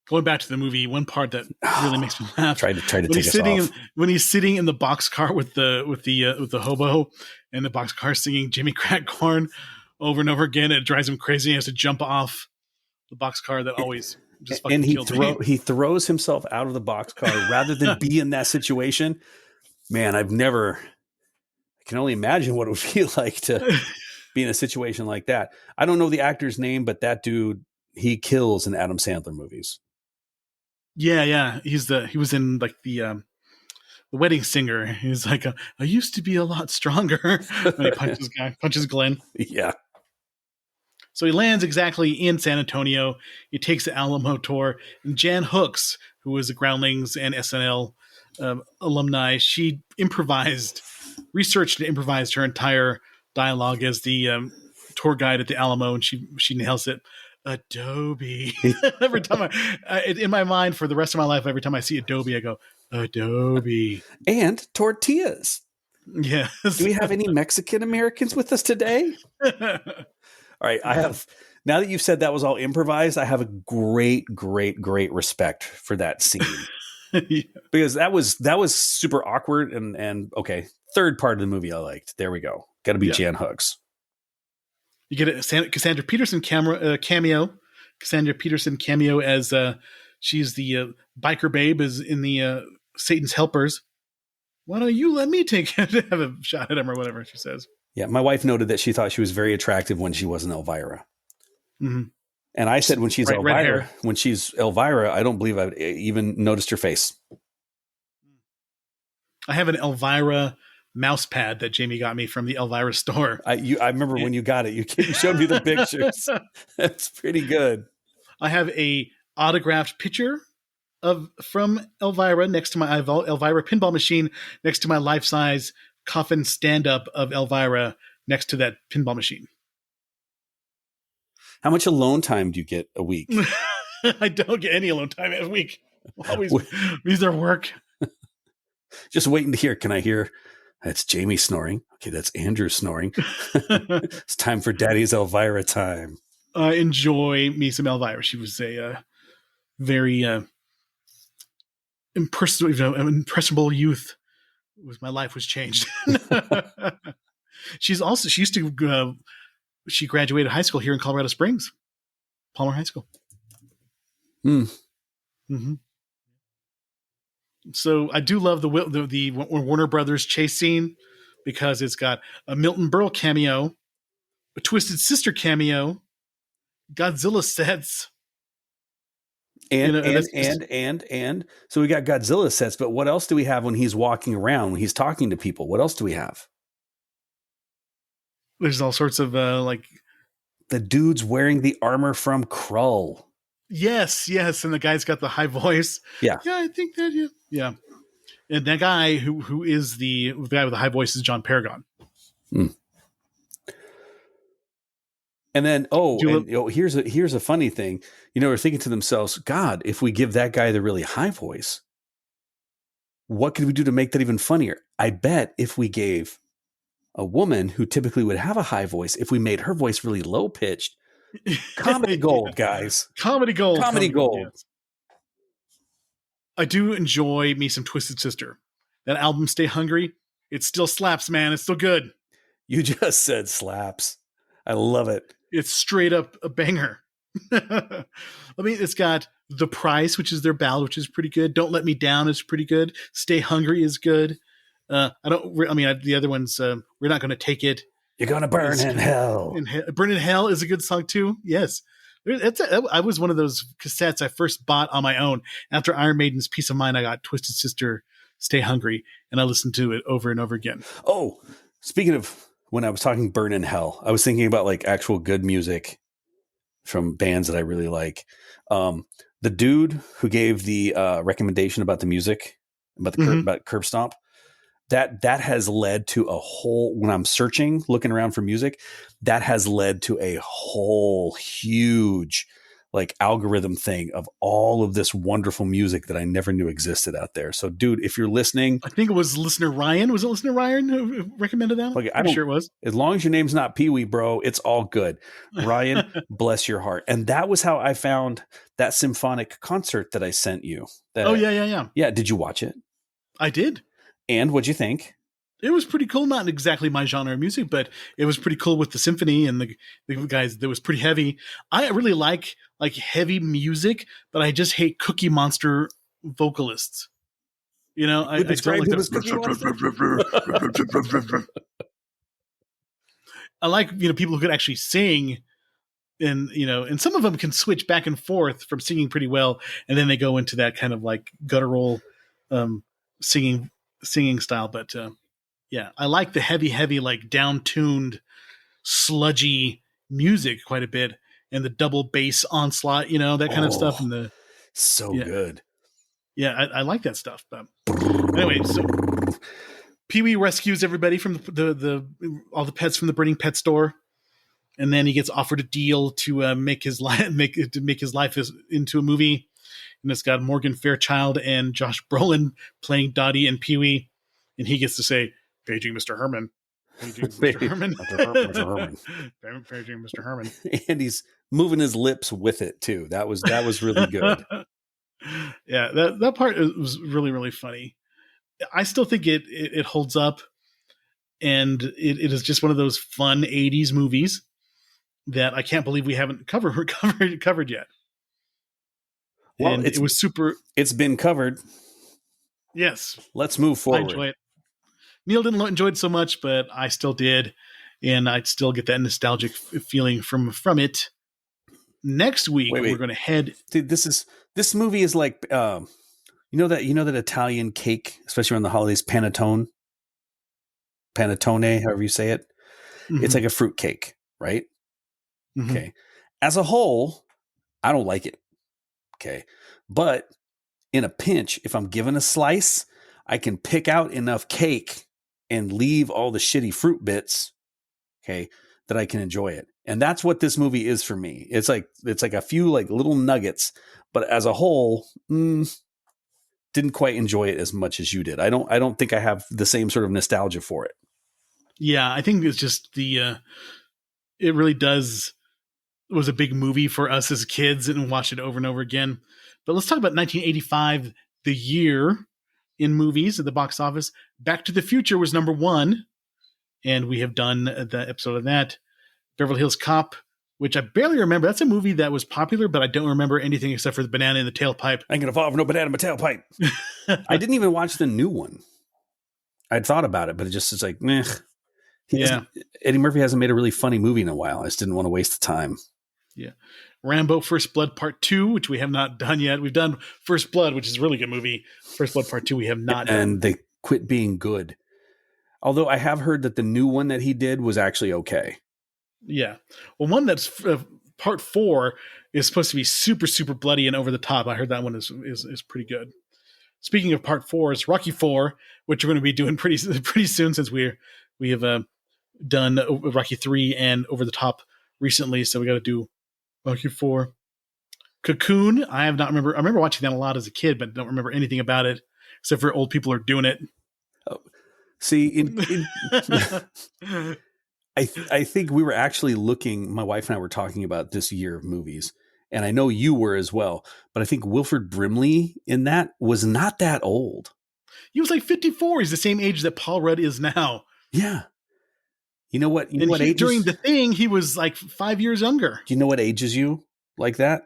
going back to the movie, one part that really makes me laugh. Tried to take us off. When he's sitting in the boxcar with the hobo, and the boxcar singing Jimmy Crack Corn over and over again, it drives him crazy. He has to jump off the boxcar. That always just fucking kills me. He throws himself out of the boxcar rather than be in that situation. Man, I can only imagine what it would feel like to be in a situation like that. I don't know the actor's name, but that dude, he kills in Adam Sandler movies. Yeah. He was in like the Wedding Singer. He's like, I used to be a lot stronger. When he punches Glenn. Yeah. So he lands exactly in San Antonio. He takes the Alamo tour, and Jan Hooks, who was a Groundlings and SNL alumni, she researched and improvised her entire dialogue as the tour guide at the Alamo, and she nails it. Adobe. Every time in my mind for the rest of my life, every time I see Adobe, I go, Adobe. And tortillas. Yes. Do we have any Mexican Americans with us today? All right. Now that you've said that was all improvised, I have a great respect for that scene. Yeah. Because that was super awkward and okay. Third part of the movie I liked. There we go. Got to be Jan Hooks. You get a Cassandra Peterson cameo. Cassandra Peterson cameo as she's the biker babe is in the Satan's Helpers. Why don't you let me have a shot at him or whatever she says. Yeah, my wife noted that she thought she was very attractive when she wasn't Elvira. Mm-hmm. And I said when she's Elvira, I don't believe I've even noticed her face. I have an Elvira mouse pad that Jamie got me from the Elvira store. I remember when you got it. You showed me the pictures. That's pretty good. I have a autographed picture from Elvira next to my Elvira pinball machine next to my life-size coffin stand-up of Elvira next to that pinball machine. How much alone time do you get a week? I don't get any alone time a week. Always these are work. Just waiting to hear. Can I hear? That's Jamie snoring. Okay, that's Andrew snoring. It's time for Daddy's Elvira time. I enjoy me some Elvira. She was a very impressionable youth. My life was changed. She graduated high school here in Colorado Springs, Palmer High School. Mm-hmm. So I do love the Warner Brothers chase scene because it's got a Milton Berle cameo, a Twisted Sister cameo, Godzilla sets. And so we got Godzilla sets, but what else do we have when he's walking around, when he's talking to people? What else do we have? There's all sorts of like the dude's wearing the armor from Krull. Yes, and the guy's got the high voice. Yeah, I think that yeah. And that guy who is the guy with the high voice is John Paragon. Mm. And then, here's a funny thing. They're thinking to themselves, God, if we give that guy the really high voice, what could we do to make that even funnier? I bet if we gave a woman who typically would have a high voice, if we made her voice really low pitched, comedy gold, guys. Comedy gold. Yes. I do enjoy me some Twisted Sister. That album, Stay Hungry, it still slaps, man. It's still good. You just said slaps. I love it. It's straight up a banger. It's got The Price, which is their ballad, which is pretty good. Don't Let Me Down is pretty good. Stay Hungry is good. The other ones, We're Not Going to Take It. You're going to burn in hell. Burn in Hell is a good song too. Yes. I was one of those cassettes I first bought on my own. After Iron Maiden's Peace of Mind, I got Twisted Sister, Stay Hungry, and I listened to it over and over again. Oh, speaking of when I was talking Burn in Hell, I was thinking about like actual good music from bands that I really like. The dude who gave the recommendation about the music, about the about Curb Stomp, that has led to a whole, when I'm searching, looking around for music, that has led to a whole huge like algorithm thing of all of this wonderful music that I never knew existed out there. So dude, if you're listening, I think it was listener Ryan. Was it listener Ryan who recommended that? like, I'm sure it was. As long as your name's not Pee Wee, bro, it's all good. Ryan, bless your heart. And that was how I found that symphonic concert that I sent you. Yeah. Did you watch it? I did. And what'd you think? It was pretty cool. Not exactly my genre of music, but it was pretty cool with the symphony and the guys. That was pretty heavy. I really like heavy music, but I just hate Cookie Monster vocalists. You know, I don't like I like, people who could actually sing, and and some of them can switch back and forth from singing pretty well, and then they go into that kind of like guttural singing style. But yeah, I like the heavy, like down-tuned, sludgy music quite a bit, and the double bass onslaught, that kind of stuff. And good. Yeah, I like that stuff. But anyway, so Pee-wee rescues everybody from the all the pets from the burning pet store, and then he gets offered a deal to make his life into a movie. And it's got Morgan Fairchild and Josh Brolin playing Dottie and Pee-wee, and he gets to say, "Paging Mr. Herman." Paging Mr. Herman. Paging Mr. Herman. And he's moving his lips with it too. That was really good. Yeah, that part was really, really funny. I still think it holds up, and it is just one of those fun 80s movies that I can't believe we haven't covered yet. Well, and it was super. It's been covered. Yes. Let's move forward. I enjoy it. Neil didn't enjoy it so much, but I still did, and I'd still get that nostalgic feeling from it. Next week, we're going to head. Dude, this movie is like, you know that Italian cake, especially around the holidays, panettone, however you say it. Mm-hmm. It's like a fruit cake, right? Mm-hmm. Okay. As a whole, I don't like it. Okay. But in a pinch, if I'm given a slice, I can pick out enough cake and leave all the shitty fruit bits, okay, that I can enjoy it. And that's what this movie is for me. It's like a few like little nuggets, but as a whole, didn't quite enjoy it as much as you did. I don't think I have the same sort of nostalgia for it. Yeah, I think it's just it really was a big movie for us as kids and watched it over and over again. But let's talk about 1985, the year in movies at the box office. Back to the Future was number 1, and we have done the episode of that. Beverly Hills Cop, which I barely remember. That's a movie that was popular, but I don't remember anything except for the banana in the tailpipe. I ain't gonna fall for no banana in my tailpipe. I didn't even watch the new one. I'd thought about it, but it's like, meh. Eddie Murphy hasn't made a really funny movie in a while. I just didn't want to waste the time. Yeah. Rambo First Blood Part 2, which we have not done yet. We've done First Blood, which is a really good movie. First Blood Part 2 we have not done. And they quit being good. Although I have heard that the new one that he did was actually okay. Yeah. Well, one that's Part 4 is supposed to be super, super bloody and over the top. I heard that one is pretty good. Speaking of Part 4, it's Rocky 4, which we're going to be doing pretty soon, since we have done Rocky 3 and Over the Top recently. So we got to do Rocky 4. Cocoon, I remember watching that a lot as a kid, but don't remember anything about it except for old people are doing it. Oh, see, I think we were actually looking, my wife and I were talking about this year of movies, and I know you were as well, but I think Wilford Brimley in that was not that old. He was like 54. He's the same age that Paul Rudd is now. Yeah. You know what ages, during The Thing, he was like 5 years younger. Do you know what ages you like that?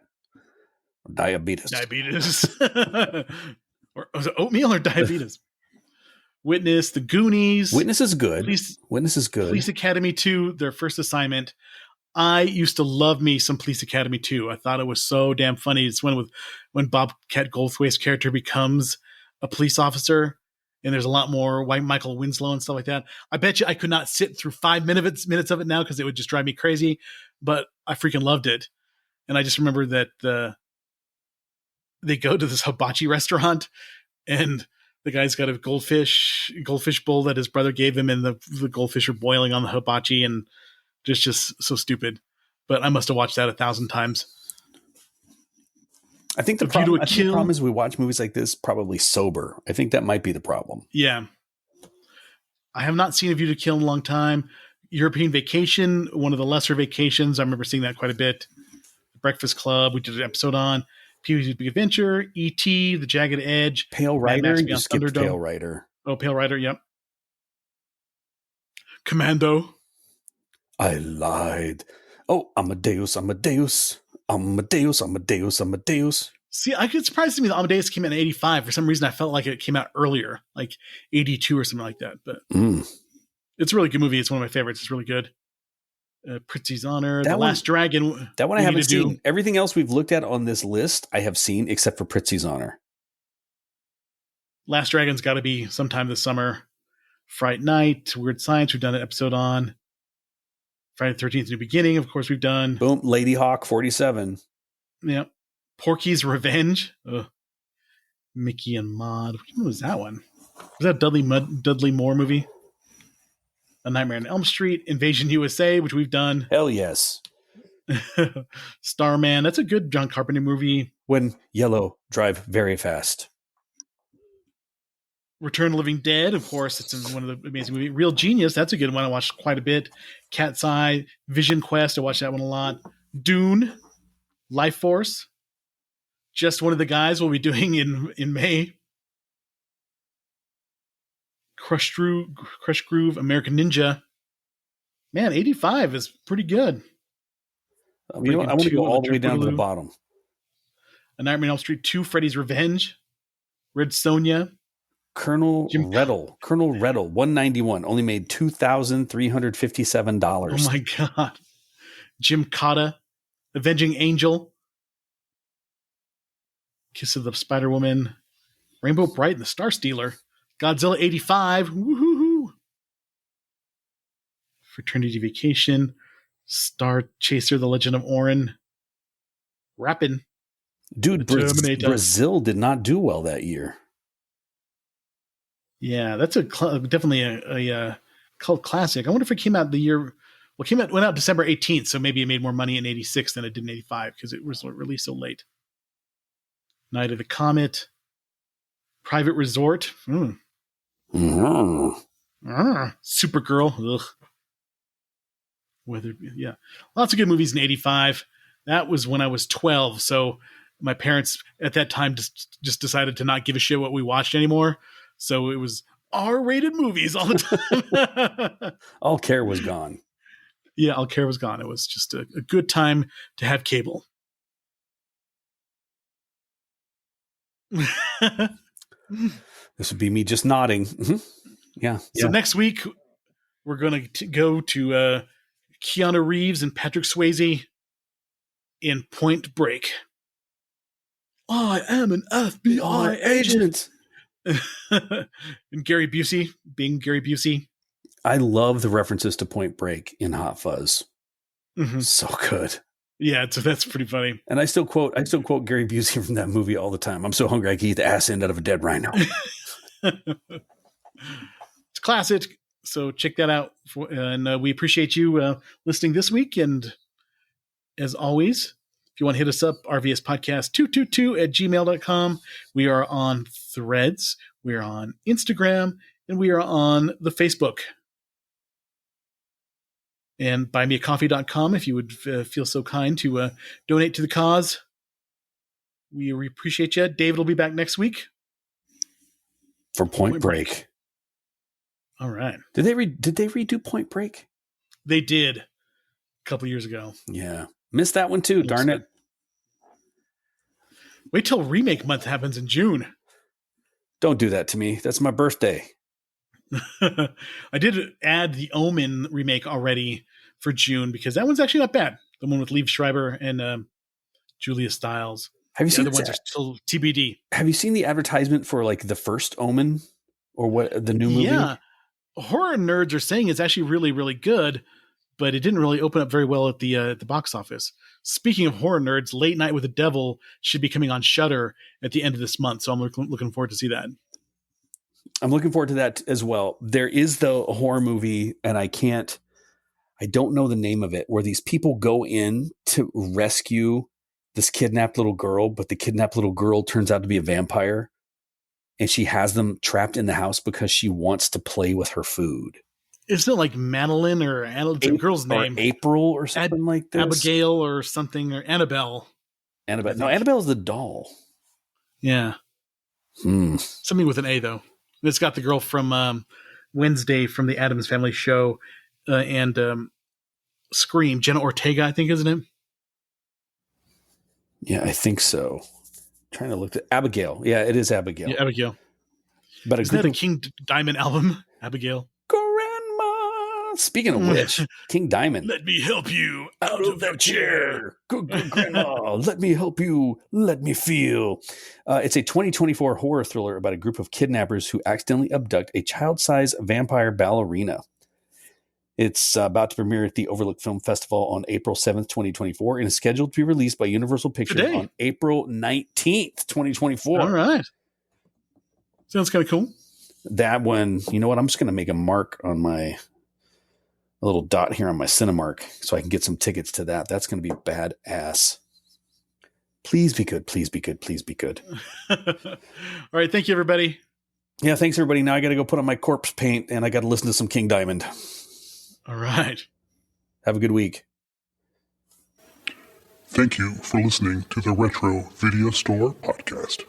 Diabetes. Or was it oatmeal or diabetes? Witness, The Goonies. Witness is good. Police Academy 2, their first assignment. I used to love me some Police Academy 2. I thought it was so damn funny. It's when Bobcat Goldthwait's character becomes a police officer, and there's a lot more white Michael Winslow and stuff like that. I bet you I could not sit through 5 minutes of it now because it would just drive me crazy, but I freaking loved it. And I just remember that they go to this hibachi restaurant, and the guy's got a goldfish bowl that his brother gave him, and the goldfish are boiling on the hibachi, and just so stupid. But I must have watched that 1,000 times. I think the problem is we watch movies like this probably sober. I think that might be the problem. Yeah. I have not seen A View to Kill in a long time. European Vacation, one of the lesser vacations. I remember seeing that quite a bit. Breakfast Club, we did an episode on. Pee-wee's Big Adventure, E.T., The Jagged Edge. Pale Rider, you skipped Pale Rider. Oh, Pale Rider, yep. Commando. I lied. Oh, Amadeus. See, I could surprise to me that Amadeus came out in 85. For some reason, I felt like it came out earlier, like 82 or something like that. But it's a really good movie. It's one of my favorites. It's really good. Prizzi's Honor, The Last Dragon. That one I haven't seen. Everything else we've looked at on this list, I have seen except for Prizzi's Honor. Last Dragon's got to be sometime this summer. Fright Night, Weird Science, we've done an episode on. Friday the 13th, New Beginning, of course, we've done. Boom, Lady Hawk 47. Yeah. Porky's Revenge. Ugh. Mickey and Maude. What was that one? Was that Dudley Moore movie? A Nightmare on Elm Street. Invasion USA, which we've done. Hell yes. Starman. That's a good John Carpenter movie. When Yellow Drive Very Fast. Return of the Living Dead, of course, it's one of the amazing movies. Real Genius, that's a good one. I watched quite a bit. Cat's Eye, Vision Quest, I watched that one a lot. Dune, Life Force, Just One of the Guys we'll be doing in May. Crush Groove, American Ninja. Man, 85 is pretty good. You know what? I want to go all the way down to the bottom. A Nightmare on Elm Street 2, Freddy's Revenge, Red Sonja. Colonel Redl, 191, only made $2,357. Oh my God. Jim Cotta, Avenging Angel, Kiss of the Spider Woman, Rainbow Bright and the Star Stealer, Godzilla 85, woohoo! Fraternity Vacation, Star Chaser, The Legend of Orin, Rappin'. Dude, Brazil did not do well that year. Yeah, that's definitely a cult classic. I wonder if it came out the year. Well, went out December 18th, so maybe it made more money in 86 than it did in 85 because it was released so late. Night of the Comet, Private Resort, Supergirl, ugh. Yeah, lots of good movies in 85. That was when I was 12, so my parents at that time just decided to not give a shit what we watched anymore. So it was R-rated movies all the time. All care was gone. Yeah, all care was gone. It was just a good time to have cable. This would be me just nodding. Mm-hmm. Yeah. So next week, we're going to go to Keanu Reeves and Patrick Swayze in Point Break. I am an FBI agent. And Gary Busey being Gary Busey. I love the references to Point Break in Hot Fuzz. Mm-hmm. So good. Yeah, that's pretty funny. And I still quote Gary Busey from that movie all the time. I'm so hungry I can eat the ass end out of a dead rhino. It's classic. So check that out. And we appreciate you listening this week. And as always, if you want to hit us up, rvspodcast222@gmail.com. We are on Threads. We are on Instagram. And we are on the Facebook. And buymeacoffee.com if you would feel so kind to donate to the cause. We appreciate you. David will be back next week. For Point Break. All right. Did they redo Point Break? They did a couple years ago. Yeah. Missed that one too, darn it. Wait till remake month happens in June. Don't do that to me. That's my birthday. I did add the Omen remake already for June because that one's actually not bad. The one with Liev Schreiber and Julia Stiles. Have you seen the other ones are still TBD. Have you seen the advertisement for like the first Omen or what the new movie? Yeah. Horror nerds are saying it's actually really, really good, but it didn't really open up very well at the box office. Speaking of horror nerds, Late Night with the Devil should be coming on Shudder at the end of this month, so I'm looking forward to see that. I'm looking forward to that as well. There is though a horror movie, and I don't know the name of it, where these people go in to rescue this kidnapped little girl, but the kidnapped little girl turns out to be a vampire, and she has them trapped in the house because she wants to play with her food. Isn't it like Madeline or it's a girl's name? Or April or something like this? Abigail or something, or Annabelle. Annabelle. No, Annabelle's the doll. Yeah. Something with an A, though. It's got the girl from Wednesday from the Addams Family show and Scream. Jenna Ortega, I think, isn't it? Yeah, I think so. Trying to look at Abigail. Yeah, it is Abigail. Yeah, Abigail. But isn't that a King Diamond album? Abigail. Grandma. Speaking of which, King Diamond. Let me help you out of that chair. Grandma, let me help you. Let me feel. It's a 2024 horror thriller about a group of kidnappers who accidentally abduct a child-sized vampire ballerina. It's about to premiere at the Overlook Film Festival on April 7th, 2024, and is scheduled to be released by Universal Pictures on April 19th, 2024. All right. Sounds kind of cool. That one, you know what? I'm just going to make a mark on a little dot here on my Cinemark so I can get some tickets to that. That's going to be badass. Please be good. Please be good. Please be good. All right. Thank you, everybody. Yeah, thanks, everybody. Now I got to go put on my corpse paint, and I got to listen to some King Diamond. All right. Have a good week. Thank you for listening to the Retro Video Store Podcast.